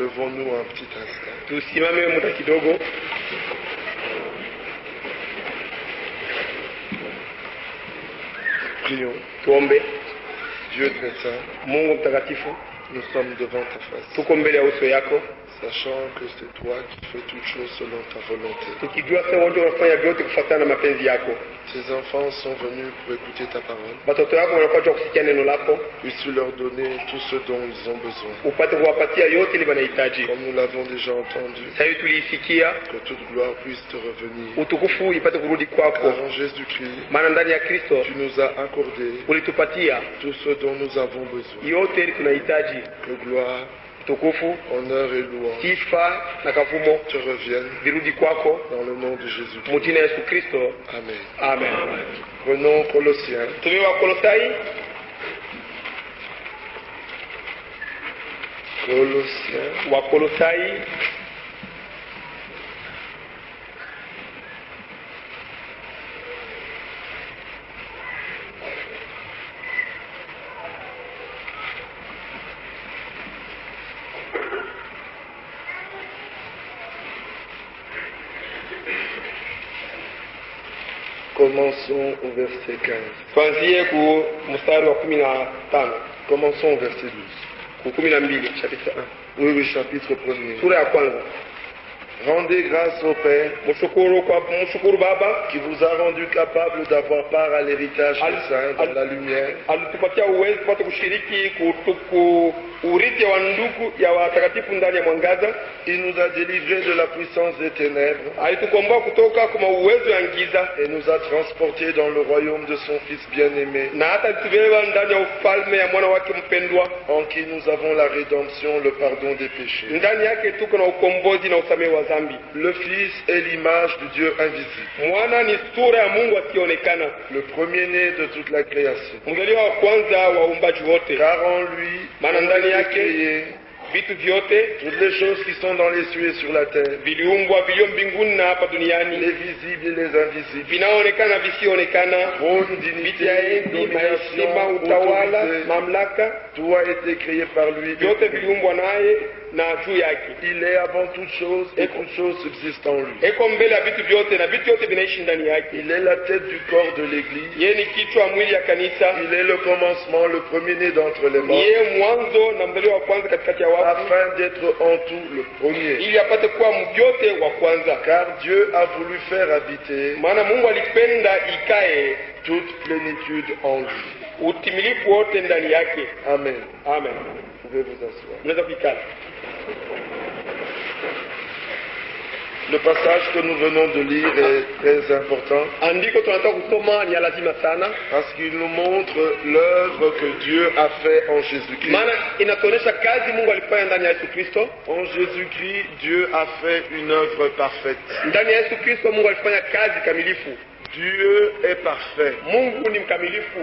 Levons-nous un petit instant. Tusimame muda kidogo. Prions. Tuombe. Dieu très saint, Mungu mtakatifu, nous sommes devant ta face, tuko mbele ya uso yako, sachant que c'est toi qui fais toutes choses selon ta volonté. tukijua sasa wewe ndio unafanya vyote kufuatana na mapenzi yako. Tes enfants sont venus pour écouter ta parole. Watoto wako wanakuja kusikia neno lako, Puisses-tu leur donner tout ce dont ils ont besoin. upate kuwapatia yote ile wanahitaji. Comme nous l'avons déjà entendu, Sasa hivi tuliisikia, que toute gloire puisse te revenir. utukufu ipate kurudi kwako, Car en Jésus-Christ, maana ndani ya Kristo tu nous as accordé ulitupatia tout ce dont nous avons besoin. yote ile tunahitaji. Que gloire, Utukufu, honneur et louange sifa na kavumo te reviennent virudi kwako, dans le nom de Jésus-Christ. mjina Yesu Kristo. Amen. Amen. Prenons Colossiens, Tumie Wakolosai, Colossiens, Wakolosai commençons au verset 15. tuanzie ku mstari wa 15, Commençons au verset 12. ku 12, chapitre 1, Oui, oui, chapitre 1er. sura ya kwanza. Rendez grâce au Père Mshukuru Baba qui vous a rendu capable d'avoir part à l'héritage des saints dans la lumière, alitupatia uwezo tupate kushiriki urithi wa ndugu ya watakatifu ndani ya mwangaza. il nous a délivrés de la puissance des ténèbres Alitukomboa kutoka kwa uwezo ya giza et nous a transportés dans le royaume de son Fils bien-aimé, na hata alitubeba ndani ya ufalme ya mwana wake mpendwa. en qui nous avons la rédemption, le pardon des péchés. Ndani yake tuko na ukombozi na usamehe wa dhambi. Le Fils est l'image du Dieu invisible, Mwana ni sura ya Mungu asionekana, le premier-né de toute la création. mzaliwa wa kwanza wa uumbaji wote. Car en lui, Maana ont ndani été yake créées vitu vyote toutes les choses qui sont dans les cieux et sur la terre, viliumbwa, vilio mbinguni na hapa les duniani, visibles et les invisibles, vinaonekana visionekana, trône, viti dignité, ya enzi, maheshima, domination, utawala, autorité, mamlaka, tout a été créé par lui. vyote viliumbwa naye na juu yake. Il est avant toute chose et toute chose subsiste en lui. Eko mbele ya vitu vyote na vitu vyote vinaishi ndani yake. Il est la tête du corps de l'Église. Yeye ni kichwa mwili ya kanisa, Il est le commencement, le premier-né d'entre les ni morts, yeye mwanzo na mzaliwa wa kwanza katikati ya wafu, afin d'être en tout le premier. ili apate kuwa mvyote wa kwanza. Car Dieu a voulu faire habiter Maana Mungu alipenda ikae toute plénitude en lui. utimilifu wote ndani yake. Amen. Amen. Vous pouvez vous asseoir. Unaweza kuikala. Le passage que nous venons de lire est très important Andiko tunataka kusoma ni ya lazima sana, parce qu'il nous montre l'œuvre que Dieu a fait en Jésus-Christ. maana inatuonyesha kazi Mungu alifanya ndani ya Yesu Kristo. En Jésus-Christ, Dieu a fait une œuvre parfaite. Ndani ya Yesu Kristo Mungu alifanya kazi kamilifu. Dieu est parfait. Mungu ni mkamilifu,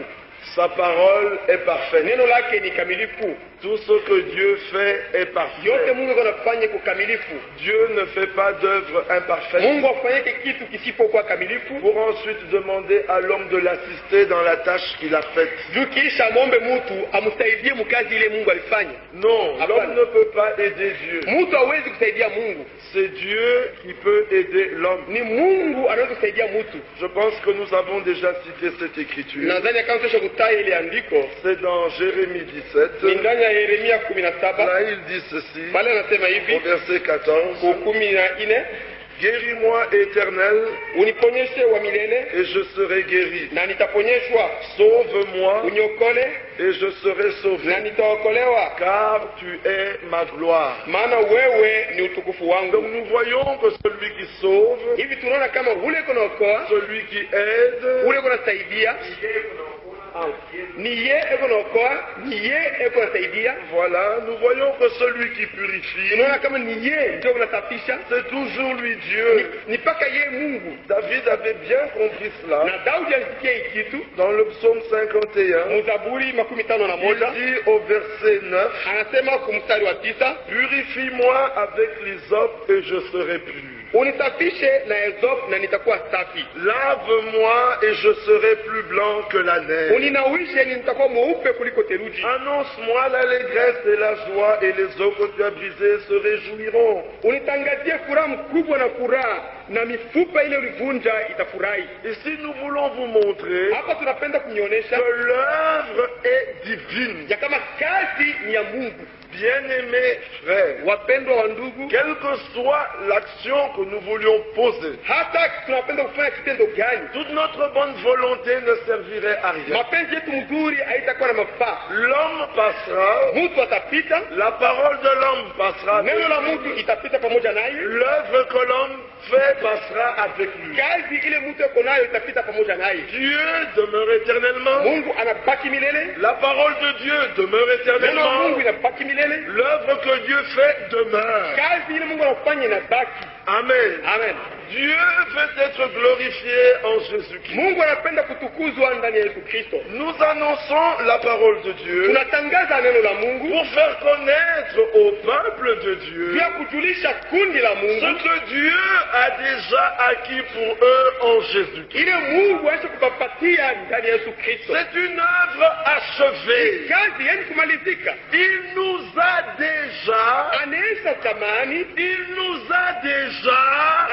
Sa parole est parfaite. neno lake ni kamilifu. Tout ce que Dieu fait est Yote parfait. Mungu anafanya kwa kamilifu. Dieu ne fait pas d'œuvre imparfaite Mungu afanyike kitu kisipokuwa kamilifu, pour ensuite demander à l'homme de l'assister dans la tâche qu'il a faite. juu kisha mombe mutu amsaidie mkazi ile Mungu alifanya. Non, l'homme ne peut pas aider Dieu. Mutu hawezi kusaidia Mungu, C'est Dieu qui peut aider l'homme. ni Mungu anaweza kusaidia mutu. Je pense que nous avons déjà cité cette écriture. Nadhani kama tosha kutaja ile andiko C'est dans Jérémie ni 17. ndani ya Yeremia 17. Là, il dit ceci, Pale anasema au hivi verset 14. ku 14, Guéris-moi, Éternel, uniponyeshe wa milele et je serai guéri. na nitaponyeshwa, Sauve-moi, uniokole et je serai na sauvé. nitaokolewa, Car tu es ma gloire. maana wewe ni utukufu Donc wangu. nous voyons que celui qui sauve, Hivi tunaona kama ule kunaokoa, celui qui aide, ule kunasaidia, ni ye eko naokoa, ni ye eko nasaidia. voilà, nous voyons que celui qui purifie, Tunaona kama ni ye ndio kunasafisha, c'est toujours lui Dieu. ni paka ye Mungu. David avait bien compris cela. Na Daudi alisikia hii kitu Dans le psaume 51, Mzaburi 51, il dit au verset 9, anasema kumstari wa 9, purifie-moi avec l'hysope et je serai pur. Unisafishe na ezope na nitakuwa safi. Lave-moi et je serai plus blanc que la neige. Uninawishe ni nitakuwa mweupe kuliko theluji. Annonce-moi l'allégresse et la joie et les os que tu as brisés se réjouiront. Unitangazie furaha mkubwa na furaha na mifupa ile ulivunja itafurahi. Ici nous voulons vous montrer Hapa tunapenda kunyonyesha que l'œuvre est divine. ya kama kazi ni ya Mungu. Bien-aimés frères, Wapendwa wa ndugu, quelle que soit l'action que nous voulions poser, hata tunapenda kufanya kitendo gani, toute notre bonne volonté ne servirait à rien. mapenzi yetu mzuri haitakuwa na mafaa. L'homme passera, Mtu atapita, la parole de l'homme passera, neno la mtu itapita pamoja naye, l'œuvre que l'homme fait passera avec lui. kazi ile mtu yuko nayo itapita pamoja naye. Dieu demeure éternellement, Mungu anabaki milele, la parole de Dieu demeure neno la éternellement, Mungu inabaki milele, l'œuvre que Dieu fait demeure. kazi ile Mungu anafanya inabaki. Amen. Amen. Dieu veut être glorifié en Jésus-Christ. Mungu anapenda kutukuzwa ndani ya Yesu Kristo. Nous annonçons la parole de Dieu Tunatangaza neno la Mungu pour faire connaître au peuple de Dieu pia kujulisha kundi la ce Mungu que Dieu a déjà acquis pour eux en Jésus-Christ. ile Mungu aweze kupapatia ndani ya Yesu Kristo. C'est une œuvre achevée. Kazi yani kumalizika. Il nous a déjà, Anaisha zamani,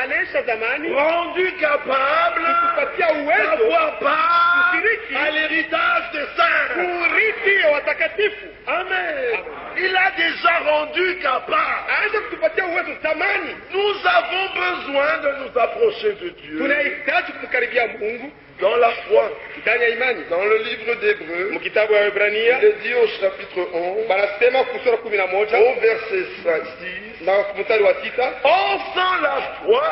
anaisha zamani rendu capable kutupatia uwezo d'avoir part kushiriki à l'héritage des saints. kurithi ya watakatifu. Amen. Il a déjà rendu capable. Aanze kutupatia uwezo zamani. Nous avons besoin de nous approcher de Dieu Tunahitaji kumkaribia Mungu dans la foi. ndani ya imani. Dans le livre d'Hébreux, Mkitabu ya Waebrania il est dit au chapitre 11, banasema kusura 11 au verset 6, na mstari wa 6, or sans la foi,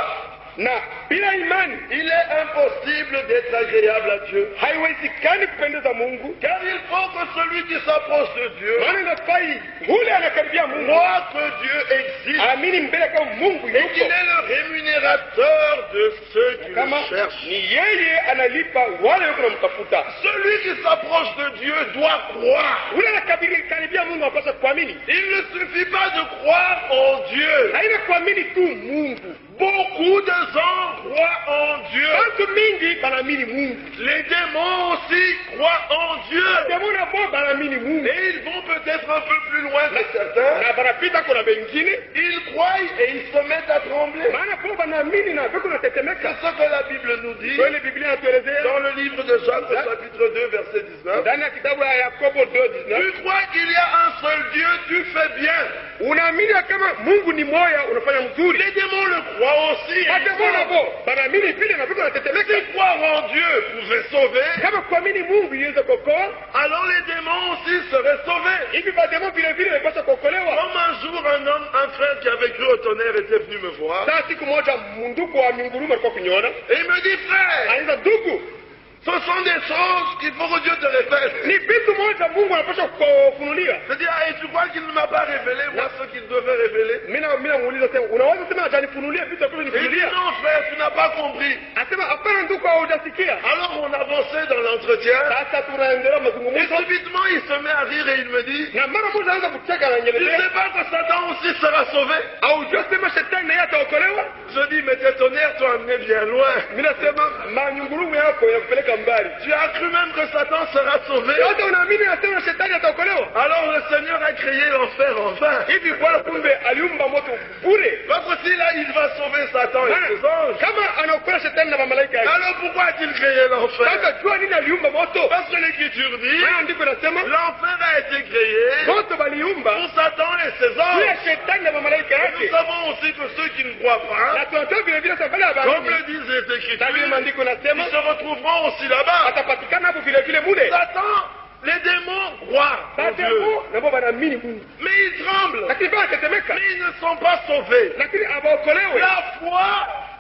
na bila imani il est impossible d'être agréable à Dieu. haiwezekani kupendeza Mungu, Car il faut que celui qui s'approche de Dieu maana inafai ule anakaribia Mungu croit que Dieu existe aamini mbele kama Mungu et qu'il yuko, est le rémunérateur de ceux qui kama le cherchent. ni yeye analipa wale yuko namtafuta. Celui qui s'approche de Dieu doit croire. Ule anakaribia Mungu anapaswa kuamini. Il ne suffit pas de croire en Dieu. Haina kuamini tu Mungu. Beaucoup de gens croient en Dieu. Watu mingi banaamini Mungu, Les démons aussi croient en Dieu. demo nabo banaamini Mungu, Et ils vont peut-être un peu plus loin que certains. na banapita kuna bengine, Ils croient et ils se mettent à trembler. maana kwa banaamini na viko C'est natetemeka. ce que la Bible nous dit Kweli Biblia inatuelezea dans le livre de Jacques, au chapitre 2, verset 19. ndani ya kitabu ya Yakobo 2:19, Tu crois qu'il y a un seul Dieu, tu fais bien. unaamini ya kama Mungu ni moya, unafanya mzuri. Les démons le croient aussi. Mademo nabo banaamini vile na viko Si natetemeka. croire en Dieu pouvait sauver, Kama kuamini Mungu iweze kuokoa, alors les démons aussi seraient sauvés. hivi bademo vile vile wanapaswa kuokolewa. Comme un jour, un frère qui avait cru au tonnerre était venu me voir. Saa siku moja munduku wa minguruma alikuwa kuniona, Et il me dit, frère, anaweza ndugu, ce sont des choses qu'il faut que Dieu te répète. ni vitu moja Mungu anapaswa kufunulia. Je dis, ah, et tu crois qu'il ne m'a pas révélé, moi, ce qu'il devait révéler? Mimi namuuliza sema, unaweza sema atanifunulia vitu Il dit, alivyonifunulia? non, frère, tu n'as pas compris. Asema hapana ndugu, haujasikia. Alors on avançait dans l'entretien. Sasa tunaendelea Et mazungumzo, subitement, il se met à rire et il me dit, na mara moja anaanza kucheka na tu ne nyemelea, sais pas que Satan aussi sera sauvé? haujua sema shetani naye ataokolewa? Je dis, mais tes tonnerres t'ont amené bien loin. Mimi nasema manyungurumu yako yakupeleka mbali. Tu as cru même que Satan sera sauvé? Yote unaamini nasema shetani ataokolewa? Alors le Seigneur a créé l'enfer en vain. Hivi Bwana kumbe aliumba moto bure? Parce que si là, il va sauver Satan et Maana, ses anges, kama anaokola shetani na mamalaika yake, alors pourquoi a-t-il créé l'enfer? sasa jua nini aliumba moto? Parce que l'Écriture dit, Maana andiko nasema l'enfer a été créé moto baliumba pour Satan et ses juu ya anges. shetani na mamalaika Et yake. nous savons aussi que ceux qui ne croient pas, Na tunatoa vile vile safari ya comme habari. le disent les Na vile Écritures, maandiko ils nasema se retrouveront aussi là-bas. atapatikana hapo vile vile mule. Satan, les démons croient en Dieu, Bademo nabo banaamini Mungu, mais ils tremblent, lakini banatetemeka, mais ils ne sont pas sauvés. lakini hawaokolewe. La foi,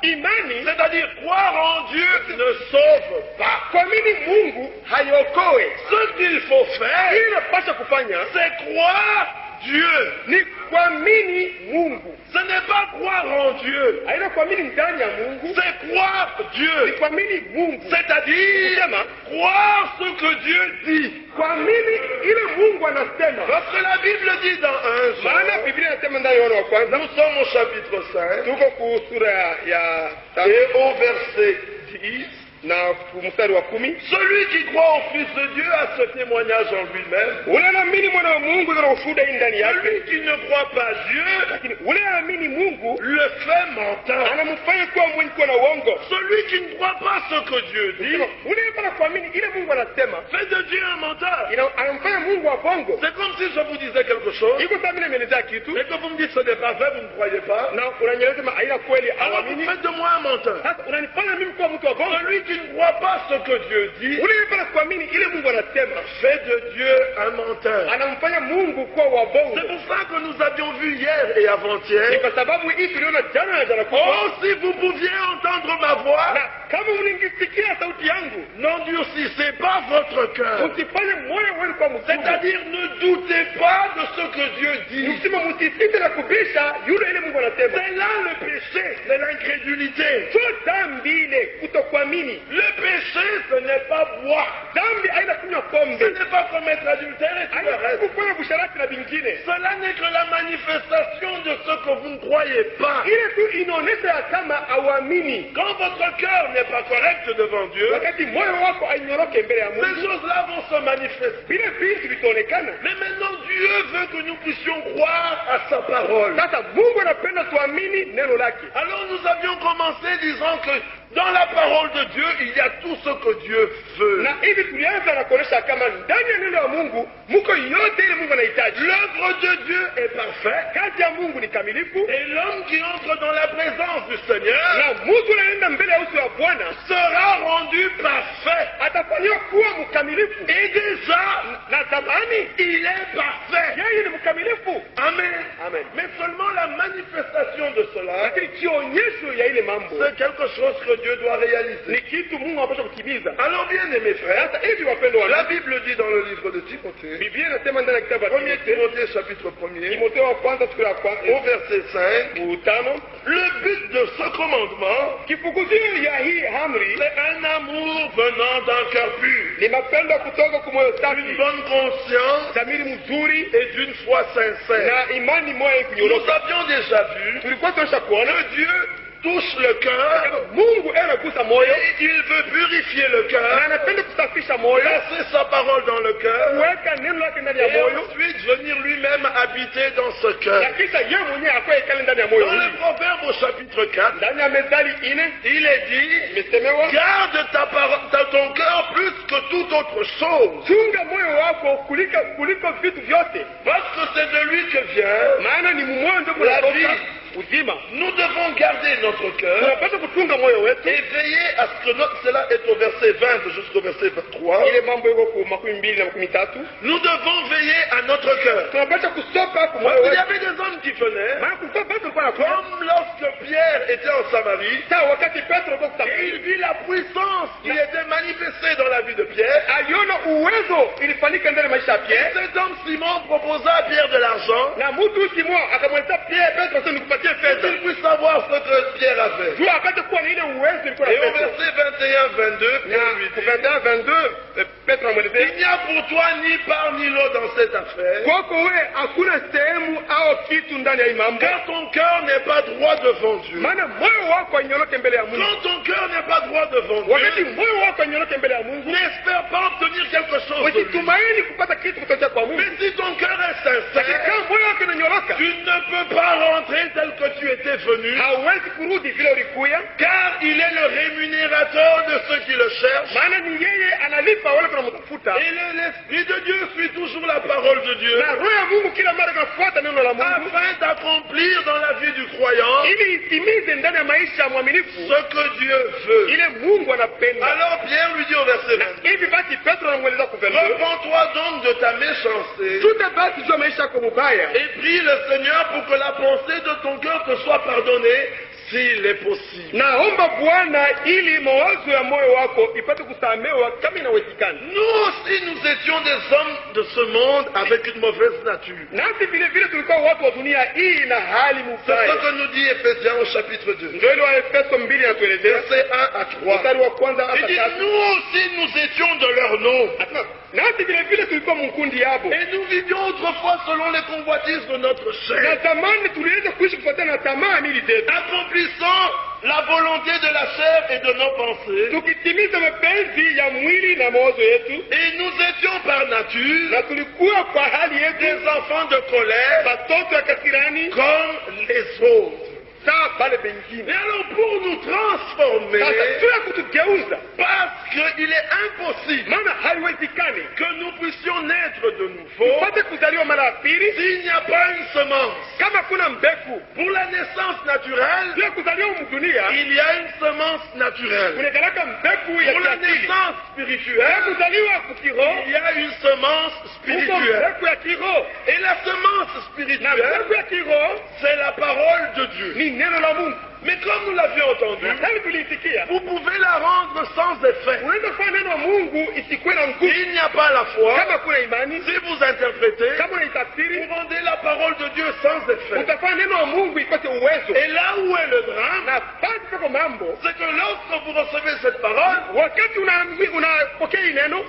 Imani, c'est-à-dire croire en Dieu, ne sauve pas. kuamini Mungu haiokoe. Ce qu'il faut faire, Ili napasha kufanya c'est croire Dieu. ni kuamini Mungu, Ce n'est pas pas croire en Dieu, haina kuamini ndani ya Mungu, c'est croire ni Dieu. kuamini Mungu. C'est-à-dire Kusema croire ce que Dieu dit. kuamini ile Mungu anasema. Parce que la Bible dit dans 1 Maana Jean, Biblia inasema ndani ya Yohana wa kwanza, nous sommes au chapitre 5, tuko ku sura ya et au verset 10, na mstari wa 10, celui qui croit au Fils de Dieu a ce témoignage en lui-même. ule anaamini mwana wa Mungu na ushuhuda hii ndani yake, Celui qui ne croit pas Dieu lakini ule anaamini Mungu le fait mentant. anamfanya kuwa mwenye kuwa na uongo. Celui qui ne croit pas ce que Dieu dit Ule bana kuamini ile Mungu anasema fait de Dieu un menteur. anamfanya Mungu wa bongo. C'est comme si je vous disais quelque chose Iko sawa mimi nimeelezea kitu et que vous me dites ce n'est pas vrai, vous ne croyez pas. na unanieleza kama haina kweli Alors vous awamini. faites de moi un menteur. Sasa unanifanya mimi kuwa mtu wa bongo. Celui qui ne croit pas ce que Dieu dit Ule bana kuamini ile Mungu anasema fait de Dieu un menteur. anamfanya Mungu kuwa wa bongo. C'est pour ça que nous avions vu hier et Ni avant-hier. kwa sababu hii tuliona jana na jana kutwa. Oh, si vous pouviez entendre ma voix, Na kama mningisikia sauti yangu, n'endurcissez pas votre cœur. msifanye moyo wenu kwa mgumu. C'est-à-dire, ne doutez pas de ce que Dieu dit. Msima msisite na kubisha yule ile Mungu anasema. C'est là le péché, c'est l'incrédulité. Sio dhambi ile kutokuamini. Le péché, ce n'est pas boire. Dhambi haina kunywa Ce pombe. n'est pas commettre adultère et tout le Haina reste. kufanya busharati na vingine. Cela n'est que la manifestation de ce que vous ne croyez pas. Ile tu inaonesha ya kama auamini. Quand votre cœur n'est pas correct devant Dieu, Wakati moyo wako ainyoroke mbele ya ces Mungu, choses-là vont se manifester. vile vitu vitaonekana. Mais maintenant, Dieu veut que nous puissions croire à sa parole. Sasa Mungu anapenda tuamini neno lake. Alors nous avions commencé disant que dans la parole de Dieu, il y a tout ce que Dieu veut. Na hivi tulianza na kuonesha kama ndani ya neno la Mungu muko yote ile Mungu anahitaji. L'œuvre de Dieu est parfaite. Kazi ya Mungu ni kamilifu. Et l'homme qui entre dans la présence du Seigneur Na mtu anaenda mbele ya uso wa Bwana sera rendu parfait. atafanywa kuwa mkamilifu. Et déjà, Na zamani il est parfait. yeye ni mkamilifu. Amen. Amen. Mais seulement la manifestation de cela, Lakini kionyesho ya ile mambo c'est quelque chose que Dieu doit réaliser. ni kitu Mungu anapaswa kutimiza. Alors bien aimés frères, Sasa hivi wapendwa la wangu, Bible dit dans le livre de Timothée, Biblia inasema ndani ya kitabu cha 1 Timothée chapitre 1er, Timotheo wa kwanza sura ya au kwanza verset 5, utano, le but de ce commandement, kifukuzio ya hii amri c'est un amour venant d'un cœur pur, ni mapendo kutoka kwa moyo une safi, bonne conscience dhamiri mzuri et d'une foi sincère. na imani moyo Nous kunyoroka. avions déjà vu Tulikuwa tunaisha kuona que Dieu touche le cœur Mungu anagusa moyo et il veut purifier le na cœur, anapenda kusafisha moyo, placer sa parole dans le cœur kuweka neno lake ndani ya et moyo, ensuite venir lui-même habiter dans ce na cœur. kisha yeye mwenyewe akuwe ikale ndani ya moyo Dans le huu. Proverbe au chapitre 4, Ndani ya Methali 4 il est dit, imesemewa, garde ton cœur plus que toute autre chose, chunga moyo wako kuliko vitu vyote, parce que c'est de lui que vient. maana ni moyo ndio La unatoka vie. uzima. Nous devons garder notre cœur Tunapaswa kuchunga moyo wetu. et veiller à ce que cela est au verset 20 jusqu'au verset 23. Ile mambo iko ku 22 na 13. Nous devons veiller à notre cœur. Tunapaswa kusopa kwa Parce moyo qu'il y wetu. avait des hommes qui venaient, Maana kusopa tulikuwa na kwa comme lorsque Pierre était en Samarie, sasa wakati Petro alikuwa et kusafiri, il vit la puissance qui était manifestée dans la vie de Pierre. aliona uwezo ilifanyika ndani ya maisha ya Pierre. Cet homme Simon proposa à Pierre de l'argent Na mtu Simon akamweleza Pierre, Petro, sasa nikupatie pour fedha. qu'il puisse savoir ce que Pierre avait. Juu apate kuwa na ile uwezo ilikuwa na Et au Petro. verset 21-22, Pierre lui Na dit, 21 22 Petro amwelezea, il n'y a pour toi ni part ni lot dans cette affaire, kwako wewe hakuna sehemu au kitu ndani ya hii mambo, car ton cœur n'est pas droit devant Dieu. maana moyo wako ainyoroke mbele ya Mungu. Quand ton cœur n'est pas droit devant Wakati Dieu, moyo wako ainyoroke mbele ya Mungu, n'espère pas obtenir quelque chose de lui. usitumaini kupata kitu kutoka kwa Mungu. Mais si ton cœur est Lakini sincère, kama moyo wako unanyoroka, tu ne peux pas rentrer tel que tu étais venu, hauwezi kurudi vile ulikuya, car il est le rémunérateur de ceux qui le cherchent. maana ni yeye analipa wale wanamtafuta. Et l'Esprit de Dieu suit toujours la parole de Dieu, Na roho ya Mungu kila mara inafuata neno la Mungu afin d'accomplir dans la vie du croyant ili itimize ndani ya maisha ya mwaminifu ce que Dieu veut. ile Mungu anapenda. Alors Pierre lui dit au verset 22, Hivi basi Petro anamweleza kuvenda, repens-toi donc de ta méchanceté tuta basi jua maisha yako mubaya, et prie le Seigneur pour que la pensée de ton cœur te soit pardonnée s'il est possible. Naomba Bwana ili mawazo ya moyo wako ipate kusamehewa kama inawezekana. Nous aussi, nous étions des hommes de ce monde avec une mauvaise nature. Nasi vile vile tulikuwa watu wa dunia hii na hali C'est ce mubaya. que nous dit Ephésiens au chapitre 2. Ndio ile wa Efeso 2 inatuelezea Versets 1 à 3. mstari wa kwanza Il hata dit, tatu. nous aussi, nous étions de leur nom. Nasi vile vile tulikuwa mkundi yabo. Et nous vivions autrefois selon les convoitises de notre Na chair, zamani tuliweza kuishi kufuatana na tamaa mili zetu, accomplissant la volonté de la chair et de nos pensées. tukitimiza mapenzi ya mwili na mawazo yetu, Et nous étions par nature na tulikuwa kwa hali yetu des enfants de colère watoto ya kasirani comme les autres. saa bale Et bengine. alors pour nous transformer, Sasa tuna kutugeuza, parce qu'il est impossible maana haiwezekani que nous puissions naître de nouveau tupate kuzaliwa mara ya pili s'il n'y a pas une semence. kama kuna mbegu. Pour la naissance naturelle, Sio kuzaliwa mdunia, il y a une semence naturelle. kunekalaka mbegu ya Pour la kiasili. naissance Sio spirituelle, kuzaliwa kukiroho, il y a une semence kuko spirituelle. mbegu ya kiroho. Et la semence Na spirituelle, mbegu ya kiroho c'est la parole de Dieu. ni neno la Mungu. Mais comme nous l'avions entendu, Na kama tulisikia, vous pouvez la rendre sans effet. unaweza kufanya neno la Mungu isikuwe na nguvu S'il n'y a pas la foi, kama kuna imani. si vous interprétez, Kama vous unaitafsiri, rendez la parole de Dieu sans effet. utafanya neno la Mungu ipate uwezo. Et là où est le drame, Na basi pako mambo, c'est que lorsque vous recevez cette parole, wakati unapokea hii neno,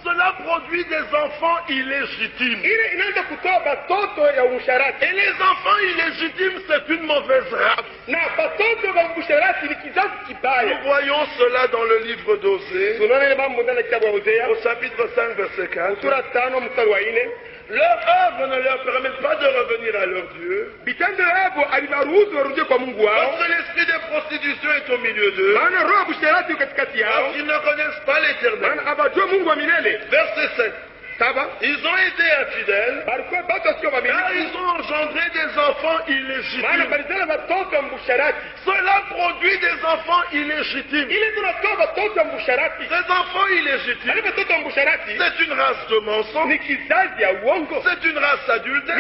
cela produit des enfants illégitimes. ile inaanza kutoa batoto ya usharati. Et les enfants illégitimes, c'est une mauvaise race. Na batoto ba usharati ni kizazi Nous kibaya. voyons cela dans le livre d'Osée, Tunaona ile mambo ndani ya kitabu ya Hosea au chapitre 5, verset 4. sura 5 mstari wa 4. Leur œuvre ne leur permet pas de revenir à leur Dieu, Vitendo yao alibaruhusu warudie kwa Mungu wao, parce que l'esprit de prostitution est au milieu d'eux, maana roho ya usharati iko katikati parce yao, qu'ils ne connaissent pas l'Éternel. maana hawajua Mungu wa milele. Verset 7. Saba, Ils ont été infidèles, balikuwa batu wasio car waaminifu, ils ont engendré des enfants maana illégitimes. balizala batoto ya mbusharati. Cela produit des enfants illégitimes. Ile tunatoa batoto ya mbusharati, Ces enfants illégitimes, ale batoto ya mbusharati c'est une race de mensonges, ni kizazi ya uongo, c'est une race adultère.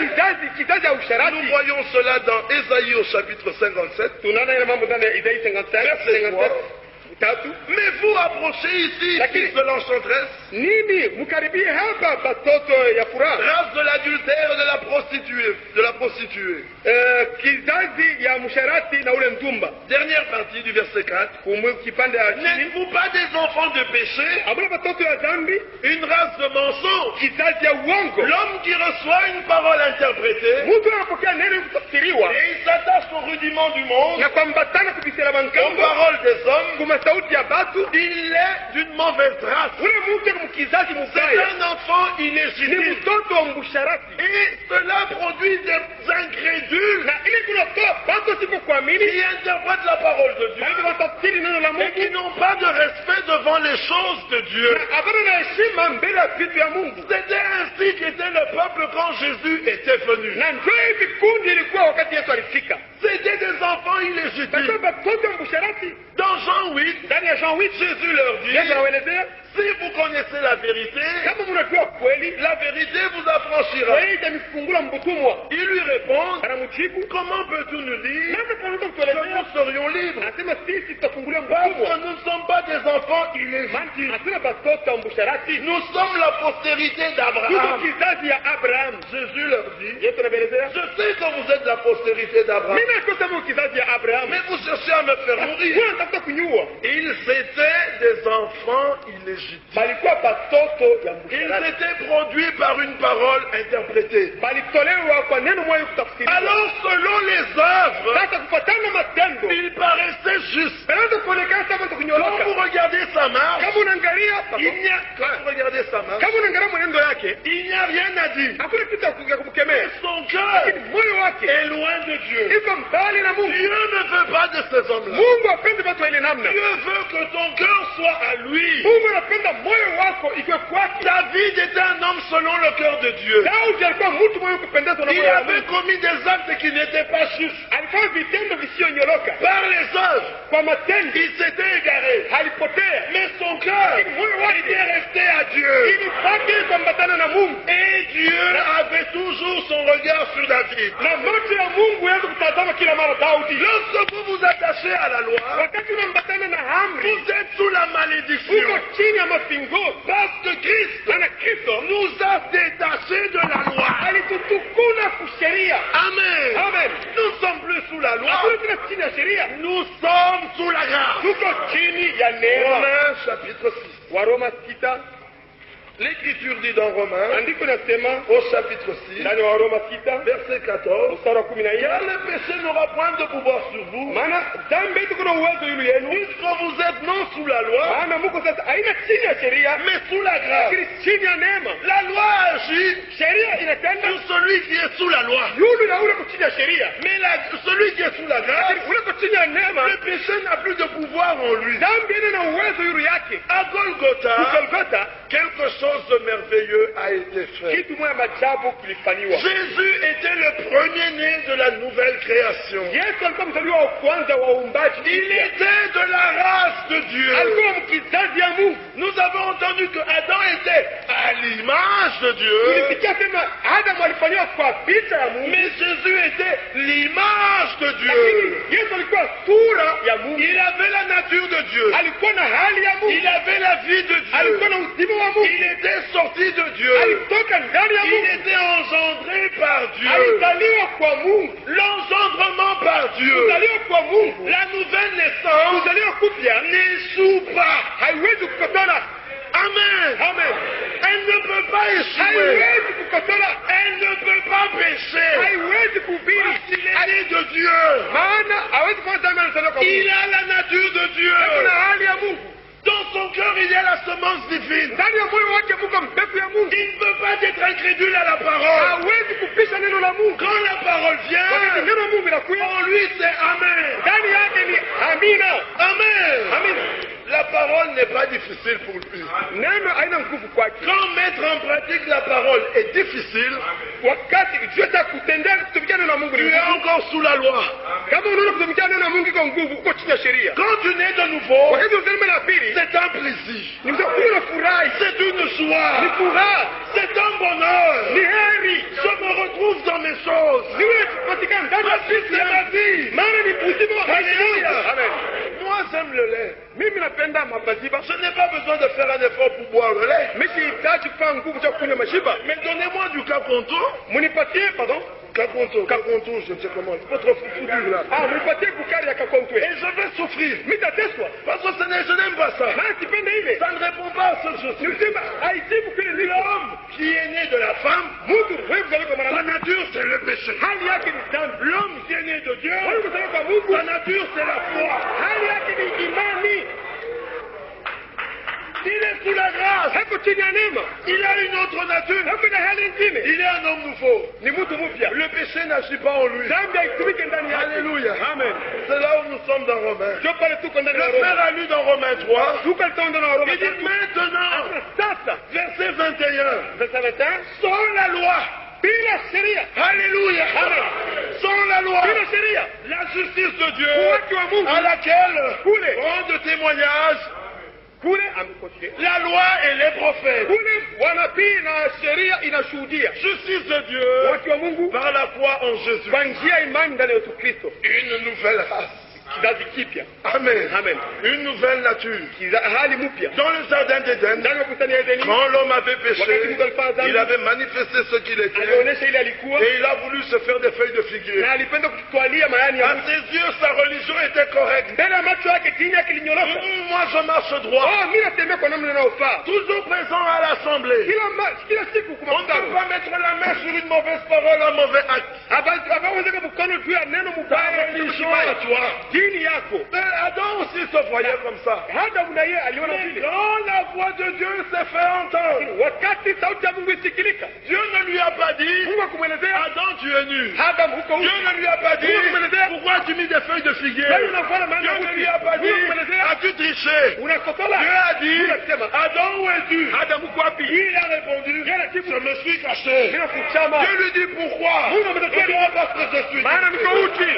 kizazi ya Nous usharati. voyons cela dans Ésaïe au chapitre 57. Tunaona ile mambo ndani ya Isaia 57 tatu. Mais vous approchez ici, Lakini- fils de l'enchanteresse, Nini mkaribie hapa batoto ya furaha, race de l'adultère et de la prostituée. Kizazi ya msharati na ule mtumba. Dernière partie du verset 4. Kipande ya chini, N'êtes-vous pas des enfants de péché, abula batoto ya dhambi, une race de mensonges? kizazi ya uongo. L'homme qui reçoit une parole interprétée Mtu anapokea neno kutafsiriwa et il s'attache au rudiment du monde, na kwambatana kubisela aux bangambo paroles des hommes, kuma sauti ya batu, il est d'une mauvaise race. ule mtu ni mkizazi C'est mubaya, un enfant ni illégitime. mtoto wa mbusharati. Et cela produit des incrédules Na ili tunatoa batu sipo kuamini, qui interprètent la parole de Dieu bali watafsiri neno la et qui Mungu n'ont pas de respect devant les choses de Dieu. na abana na heshima mbele ya vitu ya Mungu. C'était ainsi qu'était le peuple quand Jésus était venu. Na ndio hivi kundi ilikuwa wakati Yesu alifika. C'était des enfants Batoto illégitimes. batoto ya mbusharati. Dans Jean 8, Ndani ya Jean 8 Jésus leur dit, Yesu anawaelezea, si vous connaissez la vérité, kama mnajua kweli, la vérité vous affranchira. kweli itamfungula mbutumwa. Ils lui répondent, Anamjibu, comment peux-tu nous dire nani tunaweza que kutuelezea? nous serions libres? Anasema sisi tutafungulia Parce mbutumwa. que nous ne sommes pas des enfants illégitimes. Hatuna batoto wa mbusharati. Nous sommes la postérité Tuko d'Abraham. kizazi ya Abraham. Jésus leur dit, Yesu anaelezea, je sais que vous êtes la postérité d'Abraham, mimi nakosa mu kizazi ya Abraham. mais vous cherchez à me faire mourir. Wewe unatafuta kunyua. Ils étaient des enfants illégitimes. Balikuwa batoto ya Ils mbusharati. étaient produits par une parole interprétée. Balitolewa kwa neno moja kutafsiriwa. Alors, selon les œuvres, Sasa kufuatana na matendo, il paraissait juste. inaanza kuonekana kama Quand kunyoroka. vous regardez sa marche, Kama unaangalia, quand vous regardez sa marche, kama unaangalia mwenendo yake, il n'y a rien à dire. hakuna kitu ya kumkemea. Son cœur Lakini moyo wake est loin de Dieu. iko mbali na Mungu. Dieu ne veut pas de ces hommes-là. Mungu apendi watu wa ile namna. Dieu veut que ton cœur soit à lui. Mungu anapenda moyo wako ikiwe kwake. David était un homme selon le cœur de Dieu. Daudi alikuwa mtu mwenye kupendezwa na Il moyo wa avait Mungu. commis des actes qui n'étaient pas justes. Alifanya vitendo visiyonyoroka. Par les œuvres, Kwa matendo il s'était égaré. alipotea. Mais son cœur était resté à Dieu. Ili kwake kuambatana na Mungu. Et Dieu avait toujours son regard sur David. Na macho ya Mungu yanaweza kutazama kila mara Daudi. Lorsque vous vous attachez à la loi, wakati unaambatana na amri vous êtes sous la malédiction. uko chini ya mapingo. Parce que Christ Maana Kristo nous a détachés de la loi. alitutukuna kusheria. Amen. Amen. Nous ne sommes plus sous la loi. Hakuna tena chini ya sheria, Nous sommes sous la grâce. tuko chini ya neema. Romains chapitre 6. Waroma 6, L'Écriture dit dans Romains, andiko nasema au chapitre 6, ndani ya Waroma 6 verset 14, mstari wa 14, car le péché n'aura point de pouvoir sur vous, maana dhambi yetu kuna uwezo yulu yenu, puisque vous êtes non sous la loi, maana muko sasa haina chini ya sheria, mais sous la grâce. lakini chini ya neema. La loi agit Sheria inatenda sur celui qui est sous la loi. yulu na ule chini ya sheria, Mais celui qui est sous la grâce, ule chini ya neema, le péché n'a plus de pouvoir en lui. dhambi ina uwezo yulu yake. À Golgotha, Golgotha quelque chose de merveilleux a été fait. kitu moja majabu kilifanywa. Jésus était le premier-né de la nouvelle création. Yesu alikuwa mzaliwa wa kwanza wa uumbaji. Il était de la race de Dieu. Alikuwa mkizazi ya Mungu. Nous avons entendu que Adam était à l'image de Dieu. Tulisikia sema Adamu alifanywa kwa picha ya Mungu. Mais Jésus était l'image de Dieu. Lakini Yesu alikuwa sura ya Mungu. Il avait la nature de Dieu. Alikuwa na hali ya Mungu. Il avait la vie de Dieu. Alikuwa na uzima wa Mungu. Il était sorti de Dieu. Alitoka ndani ya Il Mungu. était engendré par Dieu. Alizaliwa kwa Mungu. L'engendrement par Dieu. Kuzaliwa kwa Mungu. La nouvelle naissance Kuzaliwa kupya n'échoue pas. haiwezi kukotola. Amen. Amen. Elle ne peut pas échouer. Haiwezi kukotola. Elle ne peut pas pécher. Haiwezi kuhubiri. Parce qu'il est né de Dieu. Maana hawezi kufanya dhambi anazaliwa kwa Mungu. Il a la nature de Dieu. Kuna hali ya Mungu. Dans son cœur, il y a la semence divine. Ndani ya moyo wake muko mbegu ya Mungu. Il ne peut pas être incrédule à la parole. Hawezi kupisha neno la Mungu. Quand la parole Wakati vient, neno la Mungu linakuja, en lui c'est Amen. ndani yake ni amina. Amen. Amina. La parole n'est pas difficile pour lui. Neno haina nguvu kwake. Quand mettre en pratique la parole est difficile, Wakati jua cha kutendea kutumikia neno la Mungu tu ni es nguvu. encore sous la loi. Kama unaona kutumikia neno la Mungu iko nguvu, uko chini ya sheria. Quand tu nais de nouveau, Wakati uzalima la pili, c'est un plaisir. ni mtakula na furahi, C'est une ni joie. furaha, C'est un bonheur. ni heri. Je me retrouve dans mes choses. Niwe katika ndani ya Parce que sisi c'est ma vie. maana ni uzima wa maisha yangu. Alléluia. Amen. Moi, j'aime le lait. Mimi napenda maziwa. Je n'ai pas besoin de faire un effort pour boire le lait. Mimi sihitaji kufanya nguvu za kunywa mashiba. Mais donnez-moi du caconto. Munipatie, pardon. Caconto, je ne sais comment. C'est votre foutu là. Ah, munipatie bukari ya kakontwe. Et je vais souffrir. Mimi tateswa. Parce que je n'aime pas ça. Maana sipende ile. Ça ne répond pas à ce que je suis. Nilisema haijibu kile niko. L'homme qui est né de la femme, Mungu wewe mzaliwa kwa sa mwanadamu. nature c'est le péché. Hali yake ni dhambi. L'homme qui est né de Dieu, Wewe mzaliwa kwa Mungu. sa nature c'est la foi. Hali yake ni imani. Il est sous la grâce. Hapo chini ya neema. Il a une autre nature. Hapo na hali nyingine. Il est un homme nouveau. Ni mtu mpya. Le péché n'agit pas en lui. Dhambi haitumiki ndani yake. Alléluia. Amen. C'est là où nous sommes dans Romains. Ndio pale tuko ndani Le ya frère Roma. a lu dans Romains 3. Tuko tendo na Roma. Il dit maintenant, Sasa verset 21, verset sans la loi. bila sheria. Alléluia. Amen. Sans la loi. Bila sheria. La justice de Dieu Uwaki wa Mungu. à laquelle Kule. rendent témoignage Kule amekosea. la loi et les prophètes. Kule wanabii na sheria inashuhudia. Justice de Dieu Watu wa Mungu par la foi en Jésus. kwa njia ya imani ndani ya Yesu Kristo. Une nouvelle race. Kizazi kipya. Amen. Amen. Une nouvelle nature. Hali mpya. Dans le jardin d'Éden, Ndani ya bustani ya Edeni. quand l'homme avait péché, Wakati Mungu alifanya dhambi. il avait manifesté ce qu'il était Alionyesha ile alikuwa et il a voulu se faire des feuilles de figuier. na alipenda kutwalia mayani ya À ses yeux, sa religion était correcte. mbele ya macho yake dini yake ilinyoroka. Moi, je marche droit. Oh, mimi natembea kwa namna inayofaa. Toujours présent à l'assemblée. Kila siku kwa On ne peut pas mettre la main sur une mauvaise parole, un mauvais acte. Hawezi mkono juu ya neno Ta mbaya. religion à toi. Dini yako. Mais Adam aussi se voyait comme ça. Adamu na yeye aliona Mais vile. quand la voix de Dieu s'est fait entendre, Wakati sauti ya Mungu isikilika, Dieu ne lui a pas dit, Mungu akumwelezea Adam, tu es nu. Adamu huko Dieu huko. ne lui a pas dit, Mungu akumwelezea pourquoi tu mis des feuilles de figuier. wewe unafanya maana Dieu ne lui a pas dit, Mungu akumwelezea as-tu triché. unakotola. Dieu a dit, Mungu akisema Adam, où es-tu. Adamu uko wapi? Il a répondu, je me suis caché. Mimi nakuchama. Dieu lui dit pourquoi. Mungu ametokea Pourquoi parce que je suis maana nu. niko uchi.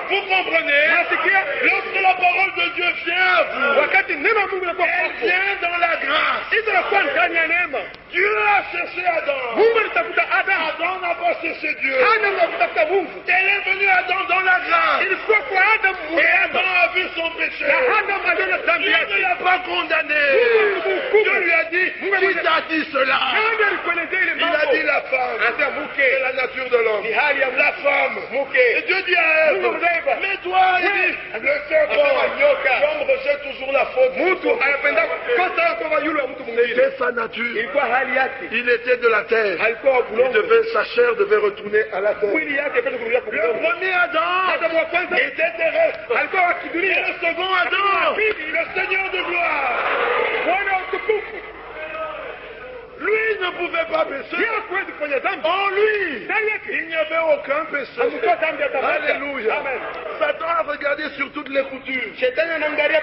Vous comprenez? Nasikia Lorsque la parole de Dieu vient à vous, wakati neno la Mungu linakuwa elle kwako. vient dans la grâce. Hizo nakuwa ndani ya neema. Dieu a cherché Adam. Mungu alitafuta Adamu. Adam n'a pas cherché Dieu. Adamu hakutafuta Mungu. Elle est venue Adam dans la grâce. Ilikuwa kwa Adamu Et mwenyewe. Adam a vu son péché. Na Adamu aliona dhambi Dieu ne yake. l'a pas condamné. Dieu lui a dit, qui t'a dit cela? Nani alikuelezea ile Il a mambo? dit la femme. Anasema C'est mke. la nature de l'homme. Ni hali ya La femme. Et mke. Dieu dit à Ève, Mungu mzaiba. mais toi, il dit, le serpent. Anasema nyoka. L'homme rejette toujours la faute. Mtu anapenda kosa kwa yule wa mtu mwingine. C'était sa nature. Ilikuwa hali yake. Il était de la terre. Alikuwa Il bulongo. devait, sa chair devait retourner à la terre. Mwili yake pesa kurudia Le kubulongo. premier Adam Adamu wa kwanza était terrestre. alikuwa wa Et kidunia. le second Adam, le Seigneur de gloire. Bwana wa utukufu. Lui ne pouvait pas pécher. Yeye hakuwezi kufanya dhambi. En lui, Ndani yake il n'y avait aucun péché. hakukuwa dhambi hata moja. Alléluia. Amen. Satan a regardé sur toutes les coutures. Shetani anaangalia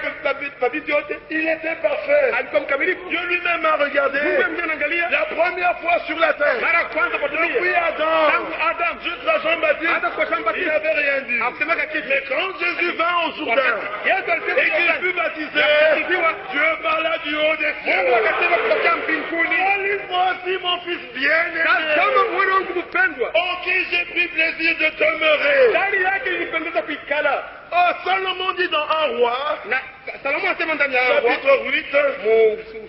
vitu yote. Il était parfait. Alikuwa mkamilifu. Dieu lui-même a regardé Mungu mwenyewe anaangalia la première fois sur la terre. mara ya kwanza kwa Depuis dunia. Adam Tangu Adam jusqu'à Jean-Baptiste, hata kwa shamba il n'avait rien dit. hakusemaka kitu. Mais quand Jésus vint au Jourdain Yesu alisema et qu'il fut baptisé, Dieu parla du haut des Mungu cieux. akasema kutoka mbinguni. Réalise-moi aussi mon fils bien-aimé, Tazama mwana wangu mpendwa. en qui j'ai pris plaisir de demeurer. Ndani yake ilipendeza kuikala. Oh, Salomon dit dans un roi, Na Salomo anasema ndani ya chapitre 8,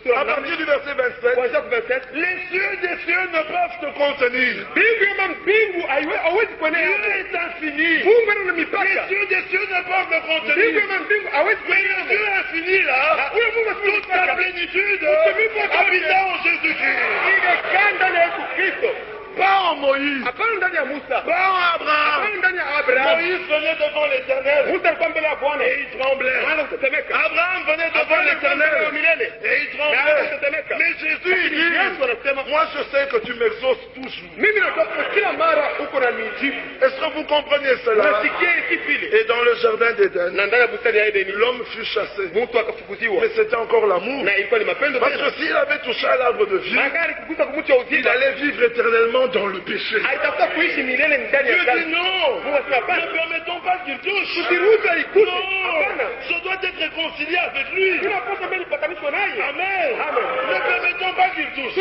sura à nane, partir du verset 27, kuanzia kwa 27. les cieux des cieux ne peuvent te contenir. Mbingu ama mbingu hawezi kuenea. Dieu est infini. Mungu ana Les mipaka. cieux des cieux ne peuvent te Mbingu contenir. ama mbingu hawezi Mais le kuenea. Dieu infini là, Huyo Mungu asiye toute sa mipaka. plénitude mipaka. habita en Jésus-Christ. Ingekaa ndani ya Yesu Kristo. Pas en Moïse, Hapana ndani ya Musa. pas en Abraham. Hapana ndani ya Abraham. Moïse venait devant l'Éternel Musa alikuwa mbele ya Bwana. et il tremblait. Maana kutetemeka. Abraham venait devant Hapana alikuwa mbele ya l'Éternel milele. et il Na tremblait. kutetemeka. Mais Jésus il dit, Yesu anasema, moi je sais que tu m'exauces toujours. mimi natoka kila mara uko na mijibu. Est-ce que vous comprenez cela? Unasikia kitu ile. Et dans le jardin d'Éden, Na ndani ya bustani ya Edeni l'homme fut chassé. mtu akafukuziwa. Mais c'était encore l'amour. Na ilikuwa ni mapendo Parce tena. que s'il avait touché à l'arbre de vie, Magari kugusa kumucha il uzima. allait vivre éternellement dans le péché. Alitafuta kuishi milele ndani Dieu ya dit dhambi. non, Mungu asema ne hapana. permettons pas qu'il touche. Tusiruhusu aiguse. Non, Hapana. je dois être réconcilié avec lui. Tunapaswa mbele patanishwe naye. Amen. Amen. Ne permettons pas qu'il touche.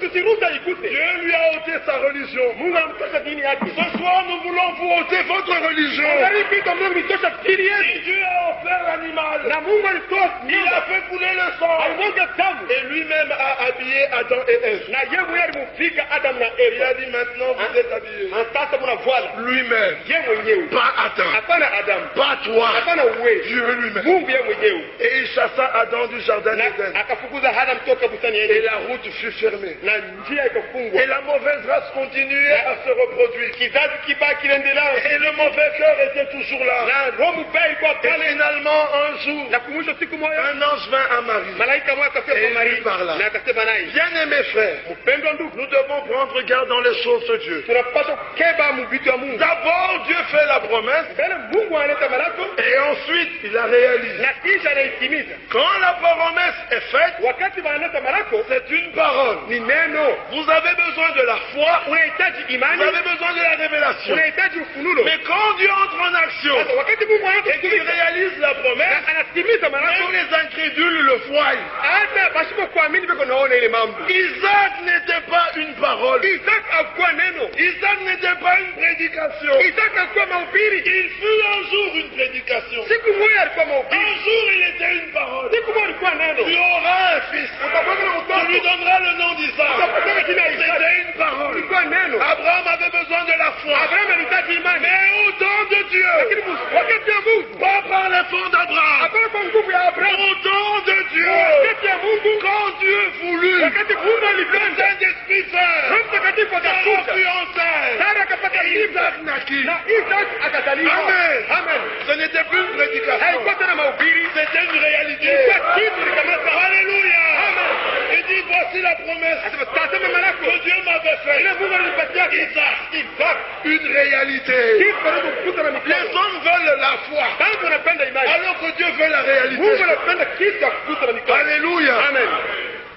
Tusiruhusu aiguse. Dieu lui a ôté sa religion. Mungu anamtosha dini yake. Ce soir, nous voulons vous ôter votre religion. Angalia kitu Mungu mitosha dini Et yake. Dieu a offert l'animal. Na Mungu alitoa Il a fait couler le sang. alimwaga damu. Et lui-même a habillé Adam et Ève. Na yeye mwenyewe alimfika Adam na Il a Eva. dit maintenant vous êtes habillés. Na sasa mnavala. Lui-même. Yeye mwenyewe. Pas Adam. Hapana Adam. Pas toi. Hapana wewe. Dieu lui-même. Mungu yeye mwenyewe. Et il chassa Adam du jardin Na d'Éden. akafukuza Adam toka bustani ya Et Edeni. la route fut fermée. Na njia ikafungwa. Et la mauvaise race continuait à se reproduire. Kizazi kibaya kinaendelea. Et le mauvais cœur était toujours là. Na roho mbaya ilikuwa Et pale. finalement, un jour, Na kumwisho siku moja un ange vint à Marie. malaika mmoja akasema Et kwa Maria lui parla. na akasema naye, Bien-aimés frères, mpendwa ndugu, nous devons prendre garde dans les choses de Dieu. tunapaswa kukeba mvitu ya Mungu. D'abord, Dieu fait la promesse Mbele Mungu analeta malako et ensuite, il la réalise. na kisha anaitimiza. Quand la promesse est faite, Wakati wanaleta malako c'est une parole. ni neno. Vous avez besoin de la foi, Unahitaji vous imani, avez besoin de la révélation. unahitaji ufunulo. Mais quand Dieu entre en action Sasa wakati Mungu anaanza et qu'il kutumika réalise la promesse, na anatimiza malako, même les incrédules le voient. hata basipo kuamini biko naona ile mambo. Isaac n'était pas une parole. Isaac hakuwa neno. Isaac n'était pas une prédication. Isaac hakuwa mahubiri. Il fut un jour une prédication. Siku moja alikuwa mahubiri. Un jour il était une parole. Siku moja alikuwa neno. Tu auras un fils. Utakuwa na Tu mtoto. lui donneras le nom d'Isaac. Utakuwa jina la Isaac. C'était une parole. Ilikuwa neno. Abraham avait besoin de la foi. Abraham alihitaji imani. Mais au temps de Dieu, Lakini wakati ya Mungu, pas par l'effort d'Abraham, hapana kwa nguvu ya Abraham. au temps de Dieu, Wakati ya Mungu, quand Dieu voulut, wakati Mungu le alipenda, Saint-Esprit Saint, Roho Mtakatifu Sarah akakuja. fut enceinte. Sara akapata Et mimba Isaac naquit. na Isaac akazaliwa. Amen. Amen. Ce n'était plus une prédication. Haikuwa tena mahubiri, C'était une réalité. ilikuwa kitu likamata. Alléluia. Amen. Il dit voici la promesse Asema tazama malako. que Dieu m'avait Ile faite. Mungu alinipatia Isaac. Isaac. Une réalité. Kitu karibu kukuta na Les mikono. hommes veulent la foi, Tangu unapenda imani. alors que Dieu veut la réalité. Mungu anapenda kitu ya kukuta na mikono. Alléluia. Amen.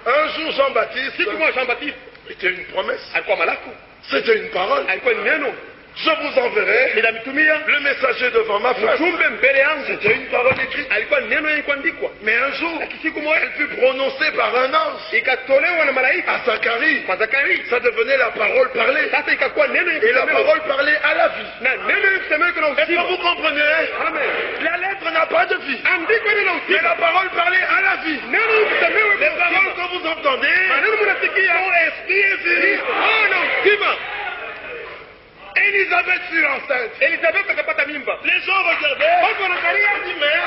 Un jour, Jean-Baptiste, Siku moja Jean Baptiste c'était une promesse. alikuwa malako. C'était une parole. Alikuwa ni neno. je vous enverrai nitamitumia le messager devant ma face. mjumbe mbele yangu. C'était une parole écrite. Alikuwa neno yenye kuandikwa, Mais un jour, lakini siku moja elle fut prononcée par un ange ikatolewa na malaika à Zacharie. kwa Zakari. Ça devenait la parole parlée. Sasa ikakuwa neno yenye Et la kusemewa parole parlée à la vie. na neno yenye kusemewa kuna Est-ce que uzima. vous comprenez? Amen. La lettre n'a pas de vie. Andiko neno la Mais uzima, la parole parlée à la vie. neno yenye kusemewa Les kuna paroles uzima. que vous entendez Maneno mnasikia sont esprit et vie. na uzima. Élisabeth fut enceinte. Elisabeth akapata mimba. Les gens regardaient. Watu wanaangalia, On dit, mais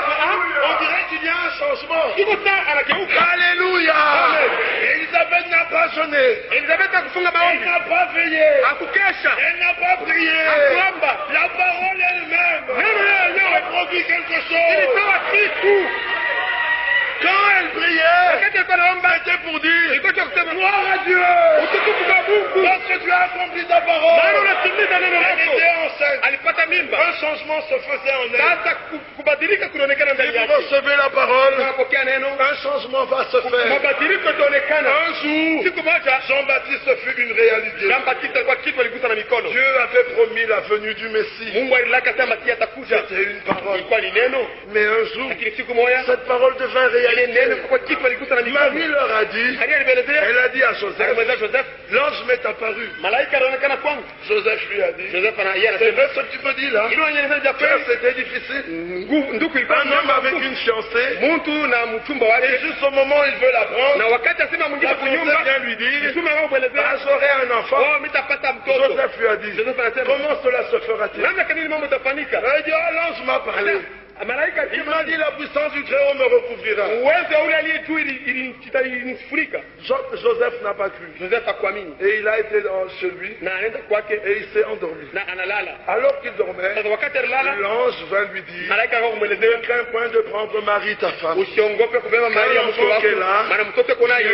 on dirait qu'il y a un changement. iko saa anageuka. Alléluia. Amen. Élisabeth n'a pas jeûné. Elisabeth akufunga Elle maombi, n'a pas veillé. akukesha, Elle n'a pas prié. akuomba. La parole elle-même Neno yenyewe a produit quelque chose. ilitoa kitu. Quand elle priait, Wakati alikuwa anaomba, c'était pour dire ilikuwa cha kusema gloire à Dieu. utukufu kwa Mungu, Parce que tu as accompli ta maana parole. unatimiza neno Elle lako. était enceinte. Alipata mimba. Un changement se faisait en elle. Sasa kubadilika kunaonekana Si ndani vous yake. recevez la parole, Unapokea neno, un changement va se faire. mabadiliko itaonekana. Un jour, Siku moja Jean-Baptiste fut une réalité. Jean Baptiste alikuwa kitu aligusa na mikono. Dieu avait promis la venue du Messie. Mungu alilaka sema Masia atakuja. C'était une parole. Ilikuwa ni neno, Mais un jour, lakini siku moja cette parole devint ile réalité. neno kwa kitu aligusa na mikono. Marie leur a dit, Maria alielezea, elle a dit à Joseph, akamwambia Joseph, l'ange m'est apparu. malaika anaonekana kwangu. Joseph lui a dit, Joseph ana yeye c'est anasema, vrai ce que tu me dis là? ilo anyeleza ja Frère, kweli. c'était difficile. Ndugu ilikuwa Un homme avec une fiancée, mtu na mchumba et wake, juste au moment où il veut la prendre, na wakati asema mwingine la kunyumba, fiancée vient lui dire, mtume wao mwelezea, ah, j'aurai un enfant. oh mitapata mtoto. Joseph lui a dit, Joseph anasema, comment cela se fera-t-il? namna kanini mambo itafanyika? Il a dit, ah, l'ange m'a parlé. Malaika Il m'a dit, la puissance du Très-Haut me recouvrira. uwezo ule aliye juu ilinifurika. Joseph n'a pas cru. Joseph hakuamini Et il a été chez lui na anaenda kwake et il s'est endormi. na analala. Alors qu'il dormait, Sasa wakati alilala, l'ange vint lui dire, malaika ne akamwelezea, crains point de prendre Marie ta femme. usiongope kubeba Maria mke wako, maana mtoto uko naye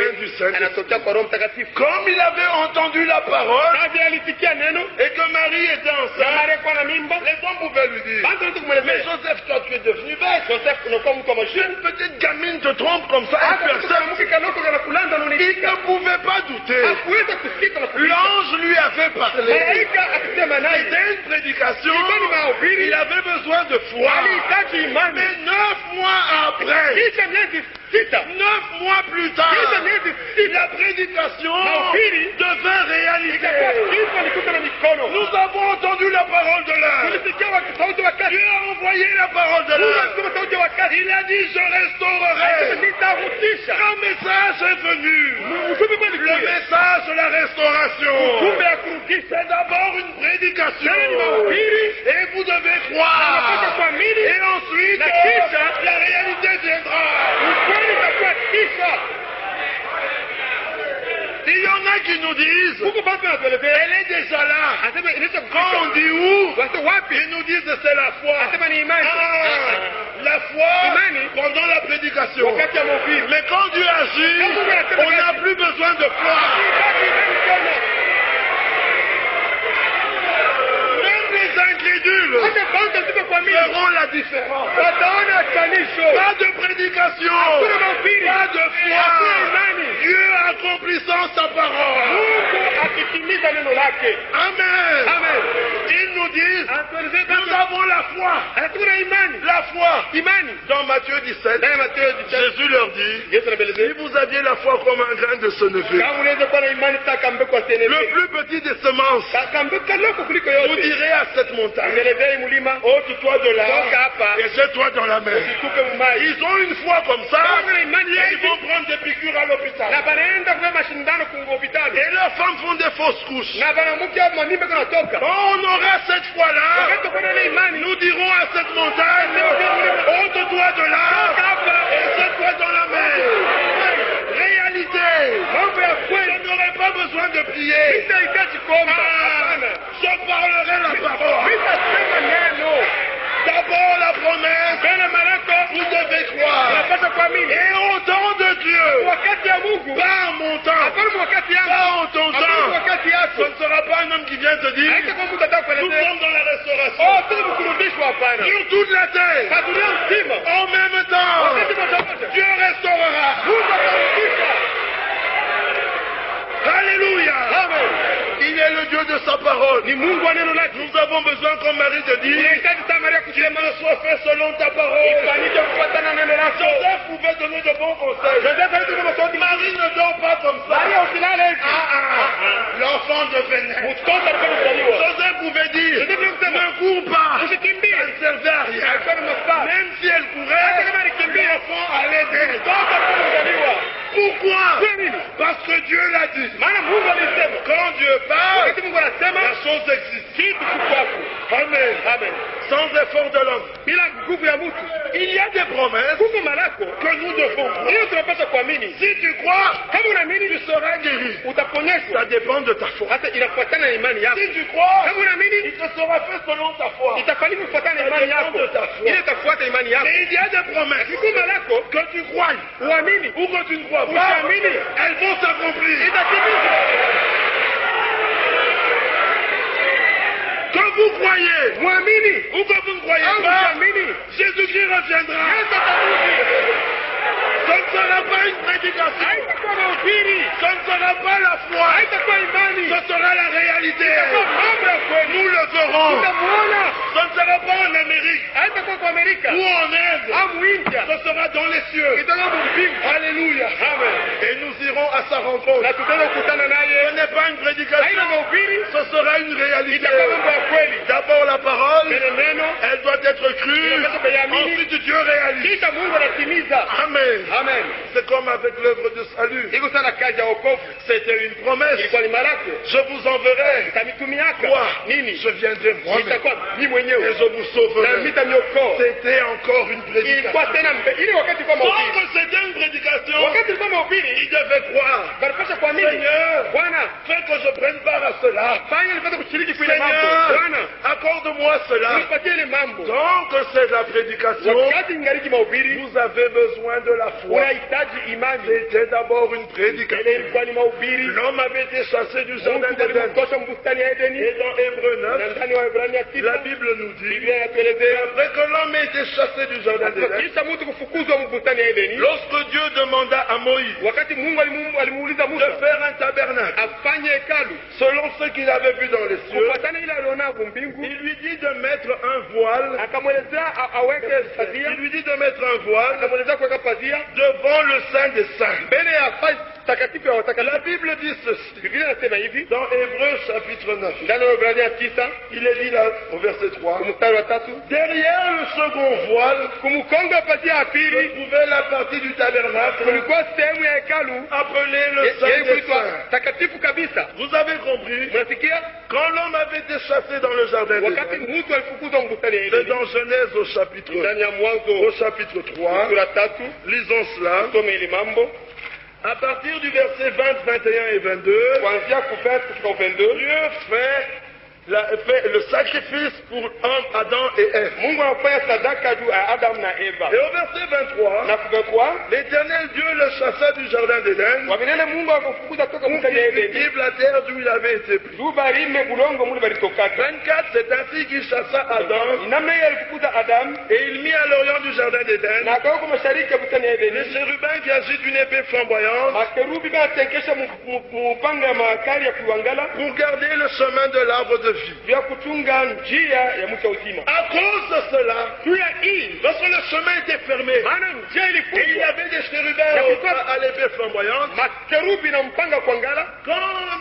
anatokea kwa Roho Mtakatifu. Comme il avait entendu la parole Kazi alisikia neno et que Marie était na enceinte, Maria kwa na mimba, les hommes pouvaient lui dire, basi ndio mais kumwelezea Joseph, toi tu es devenu bête. Joseph, unakuwa mtu wa mashine. Une petite gamine te trompe comme ça, et Hata personne. mke kanoko kana kulanda na Il unisika. ne pouvait pas douter. Hakuweza kusikia na kusikia. L'ange lui avait parlé. Malaika akisema naye, C'était une prédication. ilikuwa ni mahubiri. Il avait besoin de foi. Alihitaji imani. Mais 9 mois après, Kisha miezi sita, 9 mois plus tard, kisha miezi sita, la prédication mahubiri devint réalité. ikakuwa kitu alikuta na mikono. Nous avons entendu la parole de l'heure. Tulisikia sauti wakati. Dieu a envoyé la parole de Mungu l'heure. alisema sauti wakati. Il a dit, je restaurerai. Nitarudisha. Un message est venu. Ujumbe kweli Le kuja. message de la restauration. Ujumbe ya kurudisha. C'est d'abord une prédication. Tena ni mahubiri. Et vous devez Unapaswa croire. kuamini. Et ensuite, Na kisha, la réalité viendra. ukweli utakuwa kisha. Il y en a qui nous disent, Huko basi anatuelezea. elle est déjà là. Anasema inaisha Quand on kufika. dit où, Wasa wapi? ils nous disent que c'est la foi. Anasema ni imani. Ah, la foi Imani. pendant la prédication. Wakati ya mahubiri. Mais quand Dieu agit, on n'a plus besoin de foi. Hahitaji imani tena. Même les incrédules Hata kwanza sipe kuamini. verront la différence. Wataona kanisho. Pas de prédication, Hakuna mahubiri. pas de Hakuna foi. imani. Dieu accomplissant sa parole. Mungu akitimiza neno lake. Amen. Amen. Ils nous disent, Anatuelezea nous kama avons la foi. hatuna imani. La foi. Imani. Dans Matthieu 17, Ndani ya Mathayo 17, Jésus leur dit, Yesu si anaelezea vous aviez la foi comme un grain de senevée, kama unaweza kuwa na imani taka mbeko asene. le plus petit des semences, Taka mbeko kaloko kuliko vous yote. direz à cette montagne, Unaelezea mulima. ôte-toi de là Toka hapa. et jette-toi dans la mer. Usitupe mumai. Ils ont une foi comme ça, Kama una imani et ils hivi vont prendre des piqûres à na l'hôpital. banaenda kwa mashindano ku hospitali. Et leurs femmes font des fausses couches. Na banamuke hapo mamimba kunatoka. Quand on aura cette foi-là, Wakati kuna ile imani nous dirons à cette montagne, ôte-toi de là et jette-toi dans la mer. Réalité. mambo ya Je kweli. n'aurai pas besoin de prier. Sitahitaji kuomba. Hapana. Je parlerai la parole. Nitasema neno. D'abord la promesse, Mbele malako vous devez croire. unapaswa kuamini. Et au temps de Dieu, Wakati ya Mungu. pas en mon temps, Hapana wakati yangu. pas en ton Hapana temps. wakati Ce yako. ne sera pas un homme qui vient te dire, Haitakuwa mtu atakaye nous kuelezea. sommes dans la restauration. Oh, sisi kurudishwa hapana. Sur toute la terre, Kwa dunia nzima. en même temps, Wakati moja moja. Dieu restaurera. Mungu atarudisha. Alléluia. Amen. Il est le Dieu de sa parole. Ni Mungu wa neno lake. Nous avons besoin, comme Marie te dit, Unahitaji sana Maria qu'il kusema me soit fait selon ta parole. ifanyike kufuatana na neno lako. Joseph pouvait donner de bons conseils. Joseph alikuwa kama sauti. Marie ne dort pas comme ça. Maria usilale hivi. L'enfant devait naître. Mtoto alikuwa mzaliwa. Joseph pouvait dire, ne cours pas. Usikimbie. Elle ne servait à rien. Alikuwa na mafaa. Même si elle courait, Hata kama alikimbia. l'enfant allait naître. Mtoto alikuwa mzaliwa. Pourquoi? Kwa nini? Parce que Dieu l'a dit. Maana Mungu alisema. Quand Dieu parle, Wakati Mungu anasema, la chose existe. kitu kikwapo. Amen. Amen. Sans effort de l'homme. Bila nguvu ya mtu. Il y a des promesses Kuko malako. que nous devons croire. Hiyo tunapaswa kuamini. Si tu crois, Kama unaamini tu seras guéri. utaponyeshwa. Ça dépend de ta foi. Hata inafuatana na imani yako. Si tu crois, Kama unaamini il te sera fait selon ta foi. itafanyika kufuatana na imani yako. Ile itafuata imani yako. Mais il y a des promesses Kuko malako que tu crois uamini ou que tu ne crois pas, usiamini elles vont s'accomplir. itatimizwa. Que vous croyez Muamini ou que vous ne croyez au pas, usiamini. Jésus-Christ reviendra. Yesu atarudi. Ce ne sera pas une prédication. Haitakuwa mahubiri. Ce ne sera pas la foi. Haitakuwa imani. Ce sera la réalité. Itakuwa mambo ya kweli. Nous le verrons. Utamuona. Ce ne sera pas en Amérique Haitakuwa kwa Amerika ou en Inde. au India. Ce sera dans les cieux. Itakuwa mbingu. Alléluia. Amen. Et nous irons à sa rencontre. Na tutaenda kukutana naye. Ce n'est pas une Haina prédication. mahubiri. Ce sera une réalité. Itakuwa mambo ya kweli. D'abord la parole, Mbele neno. elle doit être crue. Inapaswa kuiamini. Ensuite Dieu réalise. Kisha Mungu anatimiza. Amen. Amen. C'est comme avec l'œuvre de salut. Iko sana kazi ya wokovu. C'était une promesse. Ilikuwa ni malako. Je vous enverrai. Nitamitumiaka. Quoi? Nini? Je viendrai moi-même. Itakuwa mimi Et mwenyewe. je vous Na sauverai. nitamiokoa. C'était encore une prédication. Ilikuwa tena ile wakati kwa mahubiri. Comme c'était une prédication, Wakati ilikuwa mahubiri, il devait croire. walipaswa kuamini. Seigneur, Bwana, fais que je prenne part à cela. fanya nipate kushiriki kwa ile mambo. Seigneur, Bwana, accorde-moi cela. unipatie ile mambo. Tant que c'est la prédication, Wakati ingaliki mahubiri, vous avez besoin de la foi. unahitaji imani. C'était d'abord une Ile prédication. ilikuwa ni mahubiri. L'homme avait été chassé du jardin Mungu d'Éden. alimtosha mbustani ya Edeni. Et dans Hébreu Na 9, ndani wa Waebrania la 9, Bible nous dit, Biblia inatuelezea après que l'homme ait été chassé du jardin d'Éden, kisha mtu kufukuzwa mbustani ya Edeni, lorsque Dieu demanda à Moïse wakati Mungu alimuuliza de Musa faire un tabernacle, afanye hekalu selon ce qu'il avait vu dans les cieux, kufuatana ile aliona mbingu, il lui dit de mettre un voile, akamwelezea aweke pazia, il lui dit de mettre un voile akamwelezea kuweka pazia devant le Saint des Saints. mbele ya takatifu ya La watakatifu. Bible dit ceci, Biblia inasema hivi dans Hébreu chapitre 9, ndani ya Waebrania 9 il est dit là au verset 3, mstari wa 3, derrière le second voile kumkonga pazia ya se pili trouvait la partie du tabernacle kulikuwa sehemu ya hekalu appelée le Saint yeye des kuitwa Saints. takatifu kabisa. Vous avez compris, Mnasikia? quand l'homme avait été chassé dans le jardin Wakati d'Éden, mtu alifukuzwa mbustani ya c'est Edeni, dans Genèse au chapitre ndani ya Mwanzo 3, sura 3, lisons cela, some ile mambo à partir du verset 20, 21 et 22, kuanzia kufika kufika 22. Dieu fait le sacrifice pour homme, Adam et Ève. Mungu anafanya sadaka juu ya Adam na Eva. Et au verset 23, Na kufika l'Éternel Dieu le chassa du jardin d'Éden kwa vile Mungu akafukuza toka pour mbustani qu'il ya Edeni, cultive la terre d'où il avait été pris. juu barime bulongo muli balitokaka. 24, c'est ainsi qu'il chassa Adam Namna hiyo alifukuza Adam et il mit à l'orient du jardin d'Éden na akaweka mashariki ya bustani ya les Edeni. chérubins qui agitent une épée flamboyante Makerubi batenkesha mupanga ya makali ya kuangala pour garder le chemin de l'arbre de vie. juu ya kuchunga njia ya mti wa uzima. À cause de cela, Juu ya hii lorsque le chemin était fermé maana njia et il y ilifungwa, avait des chérubins à l'épée flamboyante, makerubi na mpanga kuangala. quand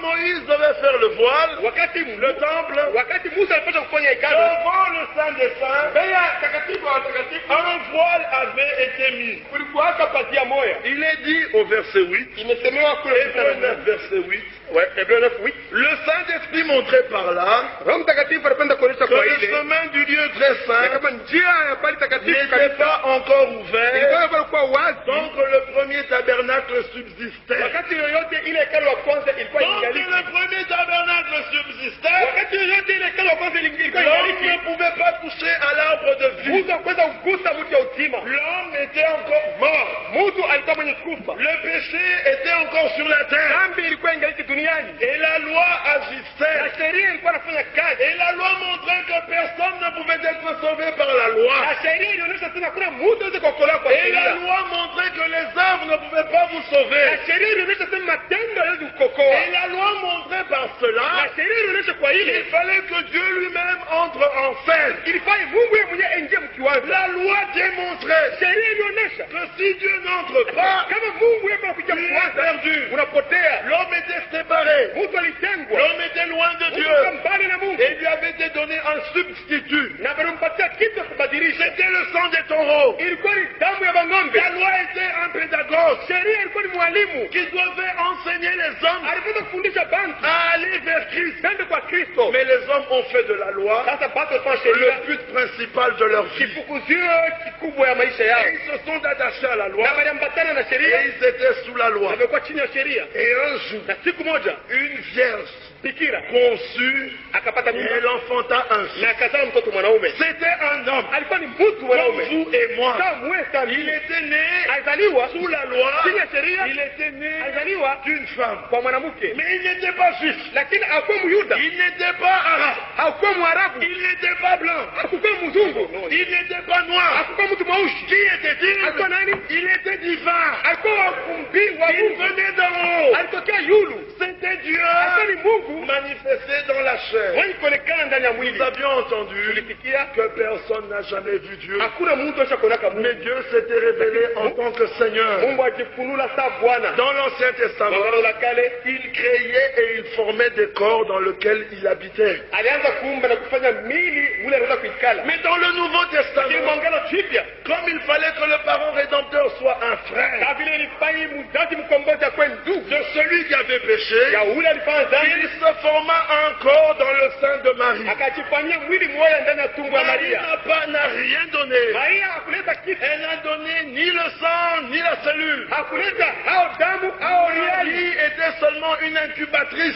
Moïse devait faire le voile, le temple, Wakati Musa alipaswa kufanya hekalu devant le Saint des Saints, mbele ya takatifu wa watakatifu, un voile avait été mis. kulikuwaka pazia moya. Il est dit au verset 8, Imesemewa kule Hébreux 9, verset 8, Ouais, Hebreu 9:8. le Saint-Esprit montrait par là Roho Mtakatifu alipenda kuonyesha que kwa le ile chemin du lieu très ya saint kama njia ya pali takatifu n'était kabisa pas encore ouvert, ilikuwa kwa wazi. donc le premier tabernacle subsistait. Wakati yoyote ile hekalu wa kwanza ilikuwa Donc ingaliki. le premier tabernacle subsistait, Wakati yoyote ile hekalu wa kwanza ilikuwa l'homme ingaliki. ne pouvait pas toucher à l'arbre de vie. Mtu hakuweza kugusa mti wa uzima. L'homme était encore mort. Mtu alikuwa mwenye kufa. Le péché était encore sur la terre. Dhambi ilikuwa ingaliki dunia. duniani. Et la loi agissait. Na sheria ilikuwa inafanya kazi. Et la loi montrait que personne ne pouvait être sauvé par la loi. Na sheria ilionyesha tena kuna mtu aweze kuokolewa kwa Et la sheria. loi montrait que les œuvres ne pouvaient pas vous sauver. Na sheria ilionyesha tena matendo hawezi kukokoa. Et la loi montrait par cela Na sheria ilionyesha kwa ile qu'il fallait que Dieu lui-même entre en scène. ilifanya Mungu yeye mwenyewe aingie mkiwanja. La loi démontrait Sheria ilionyesha que si Dieu n'entre pas, kama Mungu yeye anakuja tu es mkiwanja perdu. unapotea. L'homme était séparé. Mtu alitengwa. L'homme était loin de Mtu Dieu. mbali na Mungu. Et il lui avait été donné un substitut. Na balimpatia kitu cha kubadilisha. C'était le sang des taureaux. Ilikuwa ni damu ya ng'ombe. La loi était un pédagogue Sheria ilikuwa ni mwalimu. qui devait enseigner les hommes Alipaswa kufundisha bantu à aller vers Christ. bende kwa Kristo. Mais les hommes ont fait de la loi Sasa bado kwa le sheria but principal de leur vie. kifukuzio kikubwa ya maisha yao. Et ils se sont attachés à la loi Na waliambatana na et sheria. ils étaient sous la loi. Wamekuwa chini ya sheria. Et un jour, Na siku moja une vierge bikira conçue, akapata et mimba elle enfanta un na fils. akazaa mtoto mwanaume. C'était un homme Alikuwa ni mtu comme mwanaume. vous et moi. Kama wewe Il sasa. était né Alizaliwa sous la loi. chini ya sheria. Il était né Alizaliwa d'une femme. kwa mwanamke. Mais il n'était pas juif. Lakini hakuwa Myuda. Il n'était pas arabe. Hakuwa Mwarabu. Il n'était pas blanc. Hakuwa mzungu. Il n'était pas noir. Hakuwa mtu mweusi. Qui était-il? Alikuwa nani? Il était divin. Alikuwa wakumbi wa Il Mungu. venait d'en haut. Alitokea yulu. C'était Dieu Alikuwa ni Mungu manifesté dans la chair. mwenye kuonekana ndani ya mwili. Nous avions entendu Tulisikia que personne n'a jamais vu Dieu. hakuna mtu ashakuonaka Mais Mungu. Dieu s'était révélé en tant que Seigneur. Mungu ajifunula saa Bwana. Dans l'Ancien Testament, Agano la Kale il créait et il formait des corps dans lesquels il habitait. alianza kuumba na kufanya mili mule anaweza kuikala. Mais dans le Nouveau Lakini Testament, mwangalo jipya comme il fallait que le parent rédempteur soit un frère kama vile ilifanya mzazi mkombozi akwe ndugu de celui qui avait péché, ya ule alifanya il dhambi, se forma un corps dans le sein de Marie. akajifanyia mwili mmoja ndani ya tumbo ya Marie Maria. n'a rien donné. Maria hakuleta kitu, Elle n'a donné ni le sang, ni la cellule. hakuleta hao damu hao riali. Marie était seulement une incubatrice.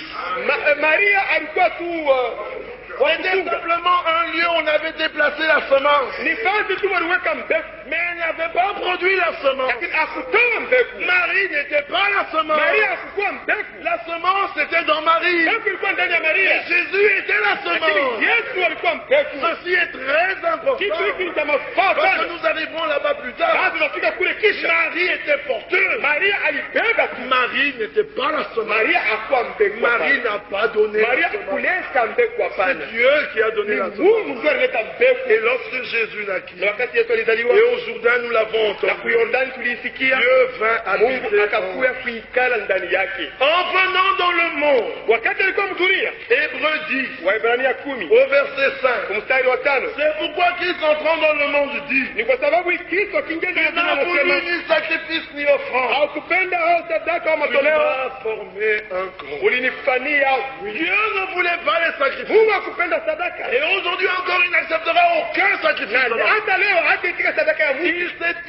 Maria alikuwa tu C'était simplement un lieu où on avait déplacé la semence. ni fasi tu waliweka mbegu, Mais elle n'avait pas produit la semence. lakini hakutoa mbegu. Marie n'était pas la semence. Maria hakukuwa mbegu, La semence était dans Marie. mbegu ilikuwa ndani ya Et Maria, Jésus était la lakini semence. Yesu alikuwa mbegu. Ceci est très important. Kitu hiki ni cha mafaa Quand sana. nous arrivons là-bas plus tard, Sasa tunafika kule kisha Marie était porteuse. Maria alibeba tu. Marie n'était pas la semence. Maria hakuwa mbegu. Marie hapana. n'a pas donné Maria la semence. kuleta mbegu C'est hapana. Dieu qui a donné Ni la Mungu semence. ndio alileta mbegu. Et lorsque Jésus naquit, Na wakati Yesu alizaliwa et au Jourdain nous l'avons na entendu, kuyordani tuliisikia, Dieu vint Mungu habiter akakuya kuikala ndani yake. en venant dans le monde. Wakati alikuwa mdunia, Hébreu 10, Waebrania 10 au verset 5. mstari wa 5, C'est pourquoi Christ entrant dans le monde dit, ni kwa sababu Kristo akiingia ndani ya il dunia n'a voulu anasema ni sacrifice ni offrande. haukupenda au sadaka au Il matoleo, a formé un corps. ulinifanyia. Dieu ne voulait pas les sacrifices. Mungu hakupenda sadaka, Et aujourd'hui encore, il n'acceptera aucun sacrifice. na hata leo hata sadaka ya Mungu.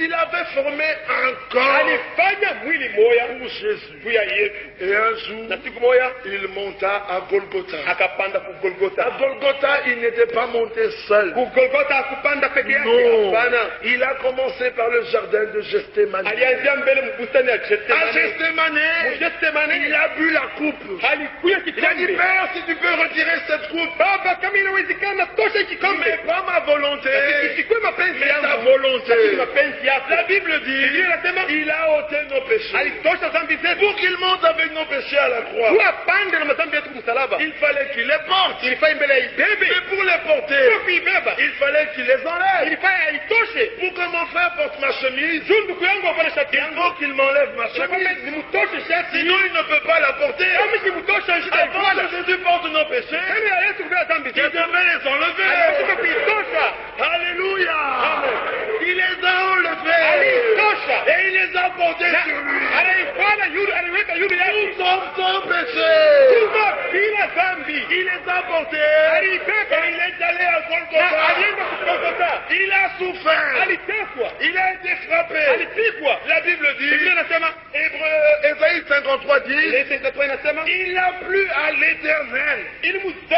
Il avait formé un corps Alifanya mwili moya pour Jésus. juu ya Yesu, Et un jour, na siku moya il monta à Golgotha. akapanda ku À Golgotha. Golgotha, il n'était pas monté seul. Ku Golgotha hakupanda peke yake, Non. hapana. Il a commencé par le jardin de Gethsémane. Alianzia mbele mbustani ya À Gethsemane. Gethsémane, Gethsemane il a bu la coupe. alikuya Il a dit, kikombe. Père, si tu peux retirer cette coupe, Baba, kama inawezekana tosha kikombe, mais pas ma volonté, isikwe mapenzi mais ta yangu, volonté. lakini mapenzi yako. La Bible dit, Biblia inasema il a ôté nos péchés. alitosha dhambi zetu, Pour qu'il monte avec nos péchés à la croix, kuwa pande na madhambi yetu kumsalaba. il fallait qu'il les porte. Ilifai mbele ya Mais ibebe, pour les porter, sio kuibeba. il fallait qu'il les enlève. Ilifai aitoshe. Pour que mon frère porte ma chemise, Juu ndugu yangu avale shati il yangu, faut qu'il m'enlève ma nakwambia chemise. nimutoshe shati. Sinon, il ne peut pas la porter. Kama simutosha Avant shitaitwala. que Jésus porte nos péchés, Kama ya Yesu kubeba dhambi il zetu, devait les alipaswa enlever. kuitosha. Alléluia. Il les a enlevés. Alitosha. Et il les a portés Na sur lui. anaifanya yule, aliweka yule Nous yake. sommes sans péché. Tuko bila dhambi. Il les a portés. Alibeba. Et il est allé à Na Golgotha. alienda kukokota. Il a souffert. Aliteswa. Il a été frappé. Alipigwa. La Bible dit, Biblia inasema, Ésaïe 53 dit, ile 53 inasema, il a plu à l'Éternel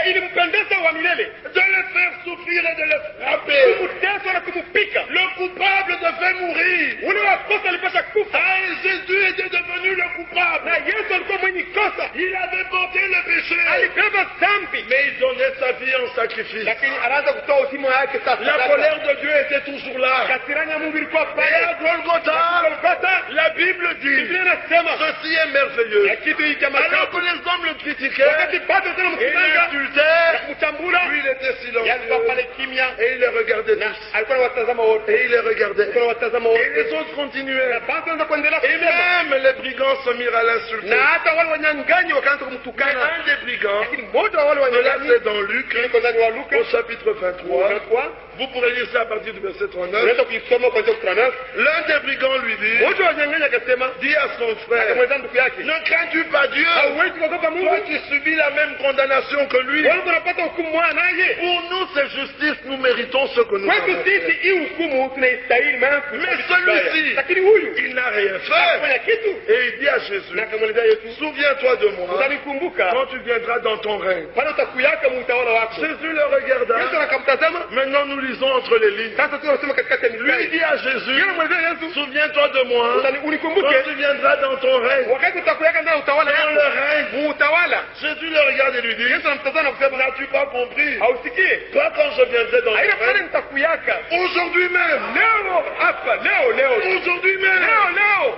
ilimpendeza wa milele de le faire souffrir et de le frapper. kumuteswa na kumupika. Le coupable devait mourir. Ule wakosa alipasha kufa. Ah, et Jésus était devenu le coupable. coupable. Na Yesu alikuwa mwenye kosa. Il avait porté le péché. Alibeba dhambi. Mais il donnait sa vie en sacrifice. Lakini anaanza kutoa uzima wake sasa. La colère de Dieu était toujours là. Kasirani ya Mungu ilikuwa Et pale. à Golgotha, Golgotha, la Bible dit, Biblia inasema ceci est merveilleux. ya kitu hiki cha Alors maajabu. que les hommes le critiquaient, Wakati bado tena et mkimanga l'insultaient, kumchambula, lui il était yalikuwa silencieux. pale kimya. Et il les regardait Na tous. alikuwa anawatazama wote. Et il les regardait. Alikuwa anawatazama Et wote. les autres continuaient. Na bado anza kuendelea Et kusema. même les brigands se mirent à l'insulter. Na hata wale wanyang'anyi wakaanza Mais kumtukana. un des brigands, Lakini mmoja wa wale cela wanyang'anyi c'est dans Luc, iko ndani wa Luka au chapitre 23. 23, Vous pourrez lire ça à partir du verset 39. unaweza kuisoma kuanzia 39. L'un des brigands lui dit, Mmoja wa wanyang'anyi akasema, dis à son frère, akamwambia ndugu yake, ne crains-tu pas Dieu? hauwezi kuogopa Mungu? Toi tu subis la même condamnation que lui. Wewe unapata hukumu moja naye. Pour nous c'est justice, nous méritons ce que nous Kwetu avons sisi fait. hii hukumu tunaistahili, maana Mais celui-ci, lakini huyu il n'a rien fait. hakufanya kitu. Et il dit à Jésus, Na akamwelezea Yesu, souviens-toi de moi utanikumbuka quand tu viendras dans ton règne. pale utakuyaka muutawala wako. Jésus le regarda. Yesu akamtazama. Maintenant nous lisons entre les lignes. Sasa tunasoma katikati ya Lui mistari. dit à Jésus, Yeye anamwelezea Yesu, souviens-toi de moi quand unikumbuke tu viendras dans ton règne. wakati utakuyaka ndani ya utawala Dans le wako. règne. Muutawala. Jésus le regarde et lui dit, Yesu anamtazama na kusema, n'as-tu pas compris? hausikie? Pas quand je viendrai dans Haina ton pale règne. nitakuyaka. Aujourd'hui même. Leo hapa, leo. Aujourd'hui même. Leo.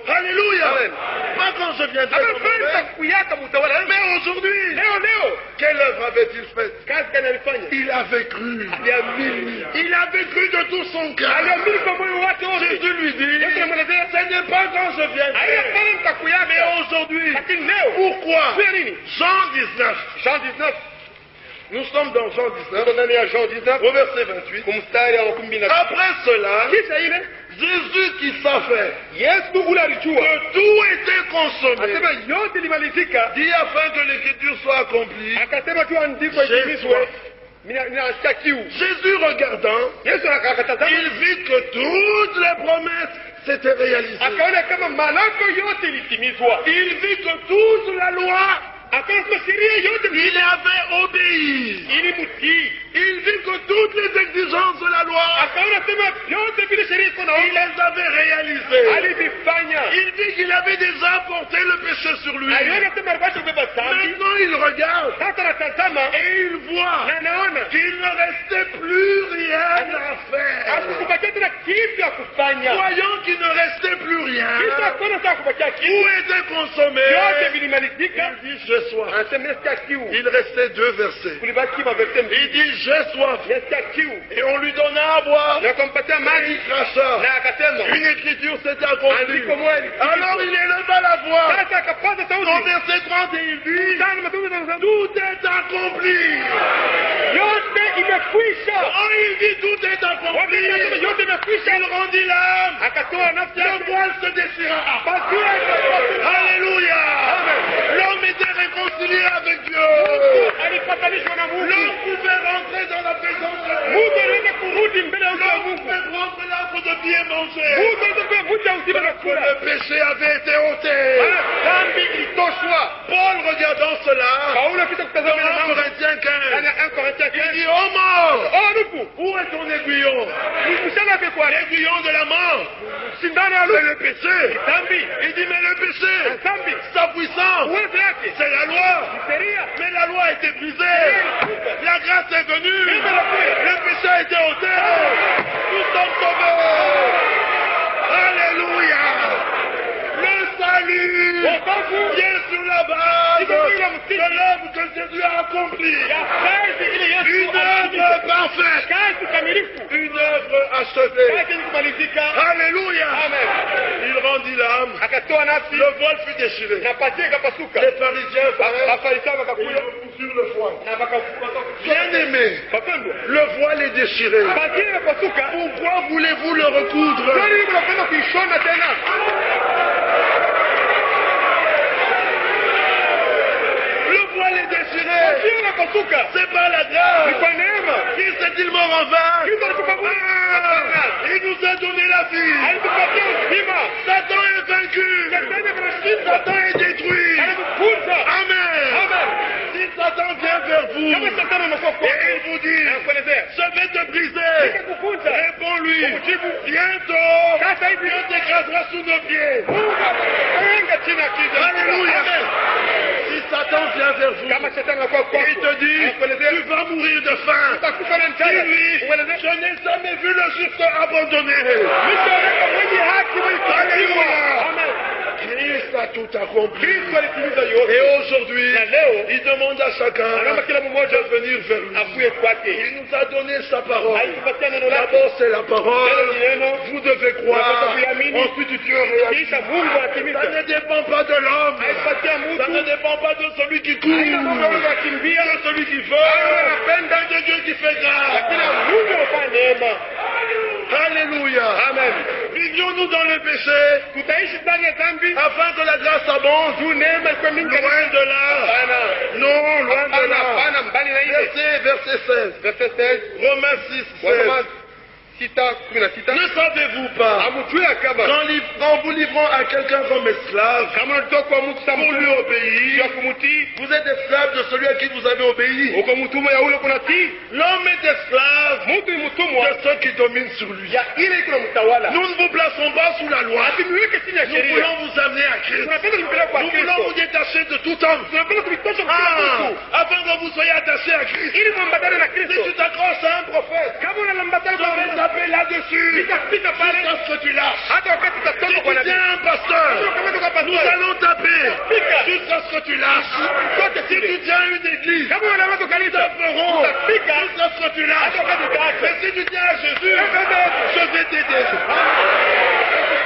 Alléluia. Amen. Pas quand je viendrai Hapa dans pale mon règne. nitakuyaka muutawala. Mais aujourd'hui, Leo. quelle œuvre avait-il faite? Kazi gani alifanya? Il avait cru. Aliamini. Il avait cru de tout son cœur. Aliamini kwa moyo wake wote. Jésus lui dit, Yesu anamwelezea, ce n'est pas quand je haina viendrai, pale nitakuyaka. mais aujourd'hui. Lakini leo. Pourquoi? Kwa nini? Jean 19. Jean 19. Nous sommes dans Jean 19, Tuko ndani ya Jean 19 au verset 28. kumstari wa 12. Après cela, Kisha ile Jésus qui savait Yesu ule alijua que tout était consommé, asema yote limalizika, dit afin que l'écriture soit accomplie. akasema tu andiko J'ai itimizwe. soif. Ninasikia kiu. Jésus regardant, Yesu akatazama, il vit que toutes les promesses s'étaient réalisées. akaona kama malako yote ilitimizwa. Il vit que toute la loi, Akaona kama sheria yote il avait obéi. ilimutii. Il vit que toutes les exigences de la loi, Akaona sema yote vile sheria iko il naomba les avait réalisées. alivifanya. Il vit qu'il avait déjà porté le péché sur lui. Aliona sema alikuwa kubeba dhambi. Maintenant il regarde Sasa anatazama et il voit na anaona qu'il ne restait plus rien à faire. akukubakia tena kitu ya kufanya. Voyant qu'il ne restait plus rien, Kisha akaona sasa kubakia tout kitu était consommé. yote vilimalizika. Il dit j'ai soif. Anasema nasikia kiu. Il restait 2 versets. Kulibaki maverse mbili. Il dit j'ai soif. Nasikia kiu. Et on lui donna à boire. Na akampatia Il maji cracha. na akasema, Une écriture s'était accomplie. andiko moja litimizwe. Alors il éleva la voix. Sasa akapaza Au sauti. verset 30 et il dit Tano matendo na sauti. tout est accompli. Yote imekwisha. Oh, il dit tout est accompli. Wakati yote imekwisha. Il rendit l'âme. Akatoa nafsi Le yake. voile se déchira. Pazia ikatoka. Alléluia. Amen. L'homme était réconcilié avec Dieu. Alipatanishwa na Mungu. L'homme pouvait rentrer dans la présence de Dieu. Mungu aliweza kurudi mbele ya uso wa L'homme Mungu. pouvait prendre l'arbre de bien manger. Mungu aliweza kuvuta uzima na Que kula. le péché avait été ôté. Maana dhambi ilitoshwa. Paul, regardant cela, Paulo akisha kutazama na dans 1 mambo. Corinthiens 15, Ndani ya 1 Corinthiens il 15. dit, oh mort, Oh nuku. où est ton aiguillon? Mshana wake kwa L'aiguillon de la mort, sindano ya c'est luku. le péché. Dhambi. Il dit, mais le péché, Dhambi. sa puissance, Uwezo yake. c'est la loi. Sheria. Mais la loi a été brisée. La grâce est venue. Le péché a été ôté. Nous sommes sauvés. Alléluia. Le salut Wokovu. vient sur la base Iko juu ya msingi. de l'œuvre que Jésus a accomplie. Ya kazi ile Yesu Une alitimiza. œuvre parfaite. Kazi kamilifu. Une œuvre achevée. Kazi yenye kumalizika. Alléluia. Amen. Il rendit l'âme. Akatoa nafsi Le voile fut déchiré. na patia ikapasuka. Les pharisiens vinrent Mafarisayo et wakakuja sur le foin. na wakafuata. Bien-aimé, Wapendwa, le voile est déchiré. patia ikapasuka. Pourquoi voulez-vous le recoudre? Kwani mnapenda kuishona tena? Le voile est déchiré. Patia ikapasuka. C'est par la Ni grâce. kwa neema. Qui s'est-il mort en vain? Kristo alikufa bure. Il nous a donné la vie. Alitupatia uzima. Satan est vaincu. Shetani ameshinda. Satan est détruit. Alitufunza. Amen. Amen. Si Satan vient vers vous Kama Shetani anakuwa kwa. et il vous dit, Anakuelezea. je vais te briser, Nitakufunza. réponds-lui, Umjibu. bientôt sasa hivi Dieu t'écrasera sous nos pieds. Mungu atakuweka chini ya kichwa. Alléluia. Si Satan vient vers vous, Kama shetani anakuwa kwako, il te dit, anakuelezea tu vas mourir de faim. utakufa na njaa. Dis-lui, Uelezee je n'ai jamais vu le juste abandonné. mishaweka mwenye haki mwenye kuaminiwa. Alléluia. Amen. Christ a tout accompli. Kristo alitimiza yote. Et aujourd'hui, Na leo il demande à chacun anaomba kila mmoja de venir vers lui. akuye kwake. Il nous a donné sa parole. Alitupatia neno lake. D'abord, c'est la parole. Neno ni neno. Vous devez croire. Unapaswa kuiamini. Ensuite, Dieu réalise. Kisha Mungu Ça anatimiza. ne dépend pas de l'homme. Haipatia Ça ne mtu. dépend pas de celui qui Haina Mungu court. anaweza kukimbia. De celui qui veut. Anapenda. De Dieu qui fait grâce. Kila Mungu anafanya neema. Alléluia. Amen. Vivions-nous dans le péché Tutaishi ndani ya dhambi. afin que la grâce abonde. Juu neema ikuwe mingi. Loin de là. Hapana. Non, loin de Hapana, là. hapana, mbali na ile. Verset 16. Verset 16. Romains 6, 16. Waroma 6:16. Ne savez-vous pas Hamjui ya kama qu'en vous livrant à quelqu'un comme esclave kama unatoka kwa mtu pour lui samuni obéir, ya kumutii, vous êtes esclave de celui à qui vous avez obéi. uko mtumwa ya ule kunatii. L'homme est esclave Mtu ni mtumwa de ceux qui dominent sur lui. ya ile iko na mtawala. Nous ne vous plaçons pas sous la loi. Asimiweke chini ya Nous sheria. voulons vous amener à Christ. Tunapenda kumpeleka kwa Nous voulons vous Kristo. détacher de tout homme. Tunapenda kuitosha kwa kila mtu. Afin que vous soyez attachés à Christ. Ili muambatane na Si Kristo. tu t'accroches à un prophète, Kama unalambatana je kwa vais Mungu, taper là-dessus. nitapita pale Jusqu'à ce que tu lâches. hata wakati Si utatoka tu kwa nabii. tiens un pasteur, nous Nous allons taper jusqu'à ce que tu lâches. Si tu tiens une église, Kama unaweza nous kanisa, taperons tutapika jusqu'à ce que tu lâches. hata wakati utaacha. Mais si tu tiens à Jésus, je vais t'aider.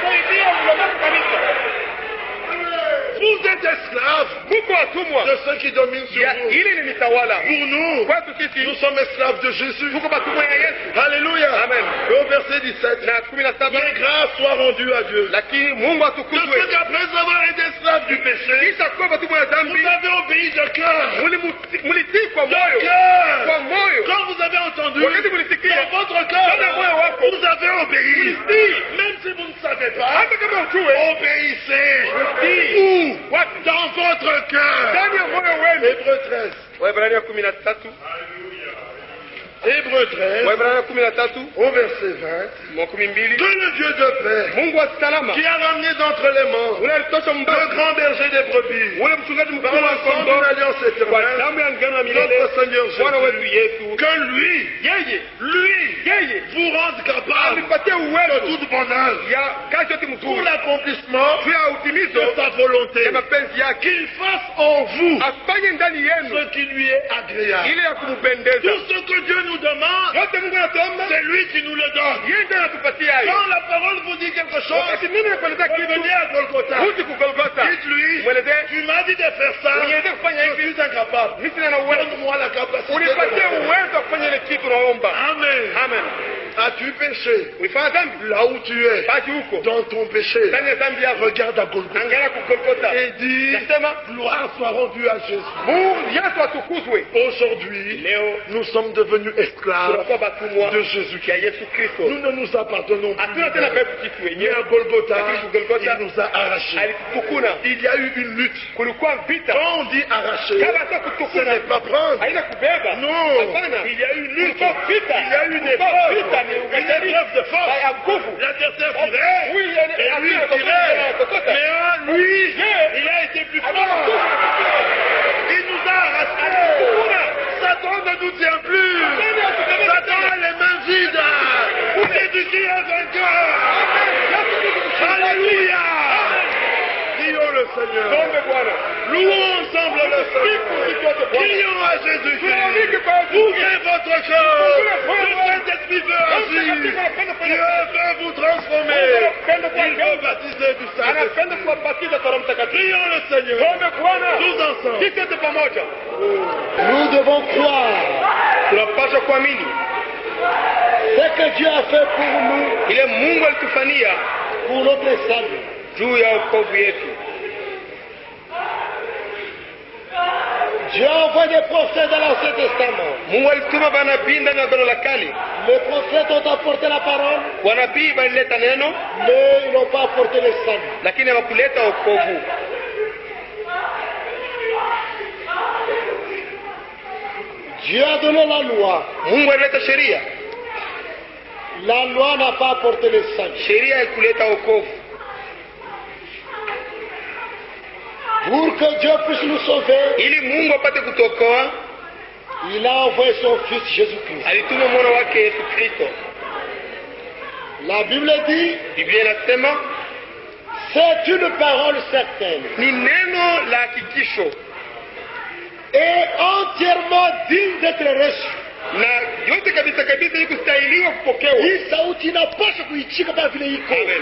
Kusaidia mlemavu kanisa. Vous êtes esclaves Muko watumwa de ceux qui dominent sur ya vous. ile ni mitawala. Pour nous, Kwetu nous sisi sommes esclaves de Jésus. tuko watumwa ya Yesu. Alléluia. Amen. Et au verset 17, Na 17 mais grâce soit rendue à Dieu. lakini Mungu De atukuzwe. ceux qui après avoir été esclaves du péché, Kisha kuwa watumwa ya vous dhambi, avez obéi de cœur. mulitii kwa De moyo. cœur. Kwa moyo. Quand vous avez entendu, Wakati mulisikia, dans votre cœur, ndani ya moyo wako, vous avez obéi. mulitii. Même si vous ne savez pas, Hata kama ujue, obéissez. mulitii. Où? Wapi? Dans votre cœur. Ndani ya moyo wenu. Hébreux 13. Waebrania 13. Hébreux 13. Waebrania 13. Au verset 20. Makumi mbili. Que le Dieu de paix, Mungu wa salama. qui a ramené d'entre les morts Ule alitosha le mbali. grand berger des brebis, Ule mchungaji mkuu par wa le sang kondoo. d'une alliance Kwa éternelle, damu ya ngano ya milele. notre Seigneur Bwana wetu Jésus, Yesu. que lui Yeye vous rende capable alipatia de uwezo toute bonne œuvre ya kazi yote pour mzuri. l'accomplissement Juu ya de utimizo sa volonté, ya mapenzi yake. qu'il fasse en vous Afanye ndani yenu ce qui lui est agréable. ile ya kumpendeza. Tout ce que Dieu nous demande, Yote Mungu anatuomba, c'est lui qui nous le donne. yeye ndiye anatupatia hayo. Quand la parole vous dit quelque chose, Wakati mimi nakueleza kitu, revenez à Golgotha. rudi kugolgota. Dites-lui, Mwelezee, tu m'as dit de faire ça, uniende kufanya je hivi, suis incapable. mimi sina na uwezo. Donne-moi la capacité de Unipatie le faire. uwezo wa kufanya ile kitu naomba. Amen. Amen. As-tu péché? Ulifanya dhambi? Là où tu es, Basi huko. dans ton péché, Ndani ya dhambi yako. regarde à Golgotha Angalia kugolgota. et dis, Nasema, gloire soit rendue à Jésus. Mungu Yesu atukuzwe. Aujourd'hui, Leo nous sommes devenus esclaves tunakuwa batumwa de Jésus-Christ. ya Yesu Kristo. Nous ne nous appartenons Hatuna tena plus. pepo kitu Mais wenyewe. à Golgotha, Lakini Golgotha, il nous a arrachés. Alitutukuna. Il y a eu une lutte. Kulikuwa vita. Quand on dit arracher, Kama hata ce kutukuna n'est pas prendre. haina kubeba. Non, Hapana. il y a eu une lutte. Kulikuwa vita. Il y a eu une Kulikuwa épreuve. vita, ni Une ukatili. épreuve de force. Ya nguvu. L'adversaire tirait, Oui, et lui tirait. Mais lui, il a été plus fort. Il nous a arrachés. Satan ne nous tient plus. Satan a les mains vides. Jésus-Christ est vainqueur. Alléluia. Prions le Seigneur. Tuombe Bwana. Louons ensemble le Seigneur. Prions à Jésus-Christ. Ouvrez votre cœur. Le Saint-Esprit veut agir. Dieu veut vous transformer. Il veut baptiser du Anapenda Saint-Esprit. kuwabatiza kwa Roho Mtakatifu. Prions le Seigneur. Tuombe Bwana. Tous ensemble. Sisi wote pamoja. Nous devons croire Tunapaswa kuamini ce que Dieu a fait pour nous, ile Mungu alitufanyia pour notre salut. juu ya wokovu yetu. Dieu a envoyé des prophètes dans l'Ancien Testament. Mungu alituma manabii ndani ya Agano la Kale. Les prophètes ont apporté la parole, Wanabii walileta neno, mais ils n'ont pas apporté le salut. lakini hawakuleta wokovu. Dieu a donné la loi. Mungu alileta sheria. La loi n'a pas apporté le salut. Sheria haikuleta wokovu. Pour que Dieu puisse nous sauver, Ili Mungu apate kutokoa, il a envoyé son Fils Jésus-Christ. alituma mwana wake Yesu Kristo. La Bible dit, Biblia inasema c'est une parole certaine ni neno la hakikisho et entièrement digne d'être reçue. na yote kabisa kabisa ni kustahiliwa kupokewa. Hii sauti inapaswa kuichika kama vile iko. Amen.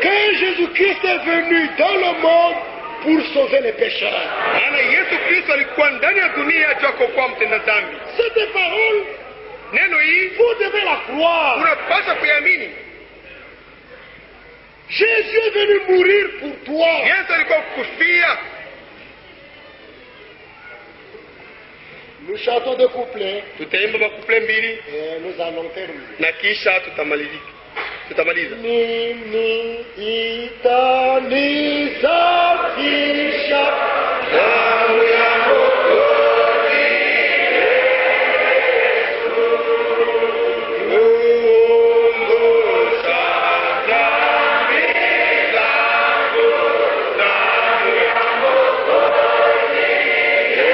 Que Jésus-Christ est venu dans le monde pour sauver les pécheurs. Maana Yesu Kristo alikuwa ndani ya dunia ajua kuokoa mtenda dhambi. Cette parole, Neno hii vous devez la croire. unapaswa kuiamini. Jésus est venu mourir pour toi. Yesu alikuwa kukufia. Nous chantons deux couplets Tutaimba makuple mbili et nous allons terminer. na kisha tutamaliza. Nini itanisafisha damu ya Mwokozi Yesu, uongoza dhambi zangu, damu ya Mwokozi Yesu,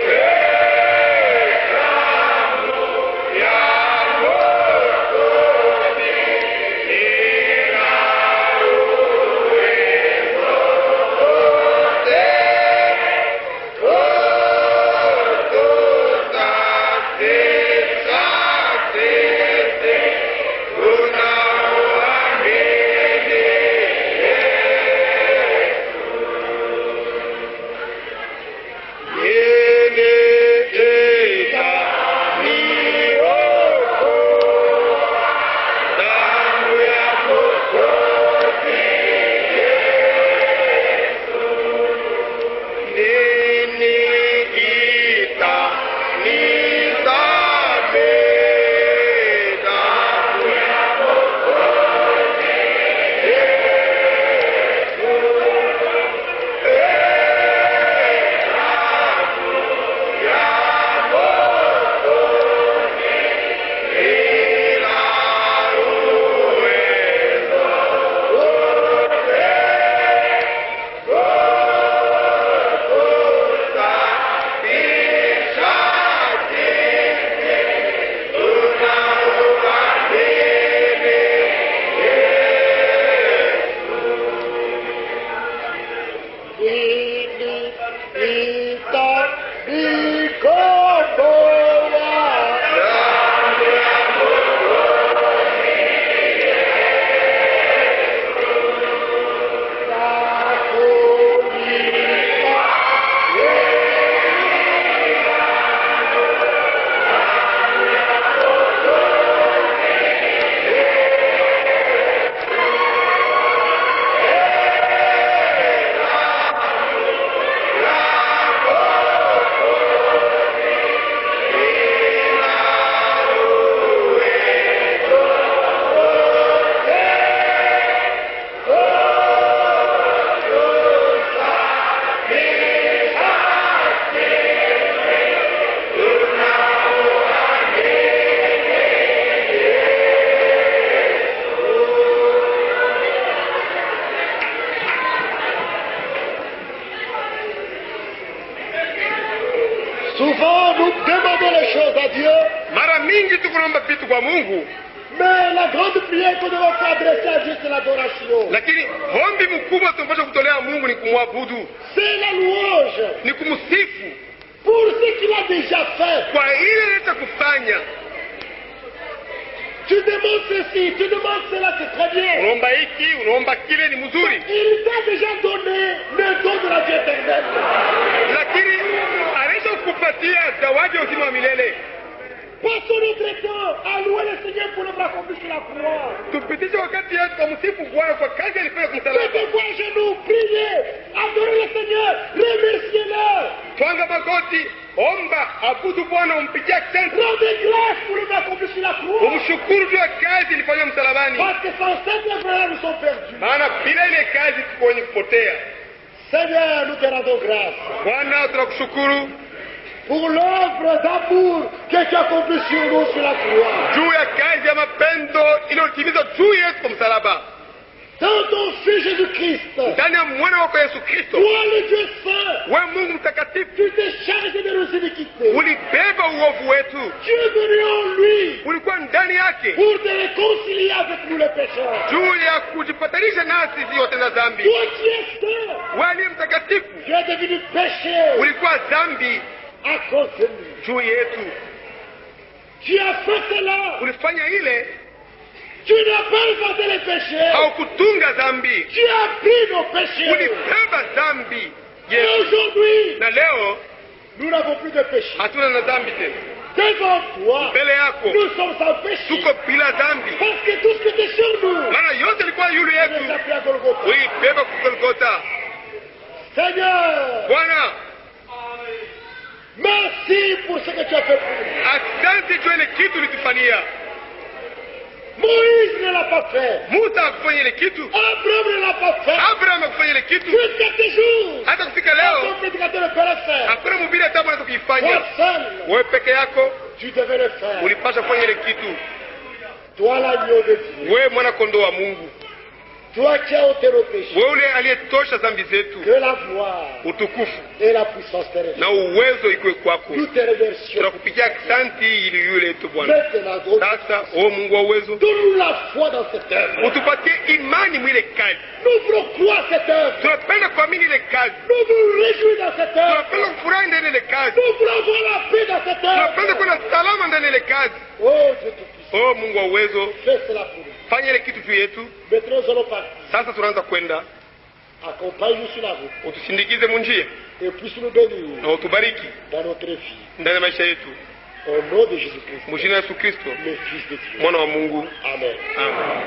damu ya Souvent, nous demandons les choses à Dieu, Mara mingi tukunaomba vitu kwa Mungu, mais la grande prière que nous devons adresser à Dieu, c'est l'adoration. lakini ombi mkubwa tunapaswa kutolea Mungu ni kumwabudu, C'est la louange ni kumsifu pour ce qu'il a déjà fait. kwa ile anaweza kufanya. Tu demandes ceci, tu demandes cela, c'est très bien. Unaomba hiki, unaomba kile, ni mzuri, Il t'a déjà donné le don de la vie éternelle. lakini anaweza kukupatia zawadi ya uzima wa milele. Passons notre temps à louer le Seigneur pour notre accompli sur la croix. Tupitishe wakati yetu kwa msifu Bwana kwa kazi alifanya kumsalaba. Mettez-vous à genoux, priez, adorez le Seigneur, remerciez-le. Twanga magoti, omba, abudu Bwana, umpigie asante, Rendez grâce pour notre accompli sur la croix. umshukuru juu ya kazi ilifanywa msalabani, Parce que sans cette frères nous sommes perdus. maana bila ile kazi tuko wenye kupotea. Seigneur, nous te rendons grâce Bwana, tunakushukuru pour l'œuvre d'amour que tu accomplis sur nous sur la croix. juu ya kazi ya mapendo iliyotimizwa juu yetu kwa msalaba, Dans ton Fils Jésus-Christ, ndani ya mwana wako Yesu Kristo. toi le Dieu saint, Wewe Mungu mtakatifu, tu t'es chargé de nos iniquités. ulibeba uovu wetu, Tu es venu en lui ulikuwa ndani yake pour te réconcilier avec nous les pécheurs. juu ya kujipatanisha nasi sisi watenda dhambi. Toi qui es saint, Wewe ni mtakatifu, tu es devenu péché ulikuwa dhambi à cause de nous. juu yetu, Tu as fait cela. ulifanya ile, Tu n'as pas effacé les péchés. haukutunga dhambi, Tu as pris nos péchés. ulibeba dhambi Et yetu, aujourd'hui, na leo nous n'avons plus de péché. hatuna na dhambi tena. Devant toi, Mbele yako nous sommes sans péché. tuko bila dhambi, Parce que tout ce qui était sur nous, maana yote ilikuwa yule on yetu, les a pris à Golgotha. uibeba kwa Golgotha. Seigneur, Bwana, merci pour ce que tu as fait pour nous. asante juu ile kitu ulitufanyia. Moïse ne l'a pas fait. Musa hakufanya ile kitu, Abraham ne l'a pas fait. Abraham hakufanya ile kitu, Jusqu'à tes jours, hata kufika ton leo prédicateur ne peut le faire. hakuna mhubiri hata mmoja Toi kuifanya. seul, Wewe peke yako tu devais le faire. ulipasha kufanya ile kitu. Toi l'agneau de Dieu. Wewe mwana kondoo wa Mungu, Toi qui as ôté nos péchés. wewe ule aliyetosha dhambi zetu, Que la gloire utukufu et la puissance te reviennent. na uwezo ikuwe kwako. Nous te remercions. Tunakupigia asante ili yule yetu Bwana. Maintenant, oh, Sasa o Mungu wa uwezo, donne-nous la foi dans cette œuvre. utupatie imani mwile kazi. Nous voulons croire cette œuvre. Tunapenda kuamini ile kazi, Nous nous réjouissons dans cette œuvre. tunapenda kufurahi ndani ya ile kazi, Nous voulons avoir la paix dans cette tunapenda œuvre. kuwa na salama ndani ya ile kazi. Oh Dieu Tout-Puissant, O Mungu wa uwezo, fais cela pour nous. fanya ile kitu juu yetu. Maintenant, nous allons partir. Sasa tunaanza kwenda, Accompagne-nous sur la route utusindikize munjia et puisse nous bénir na utubariki dans notre vie. ndani ya maisha yetu, Au nom de Jésus-Christ, mujina Yesu Kristo, le Fils de Dieu. mwana wa Mungu. Amen. Amen.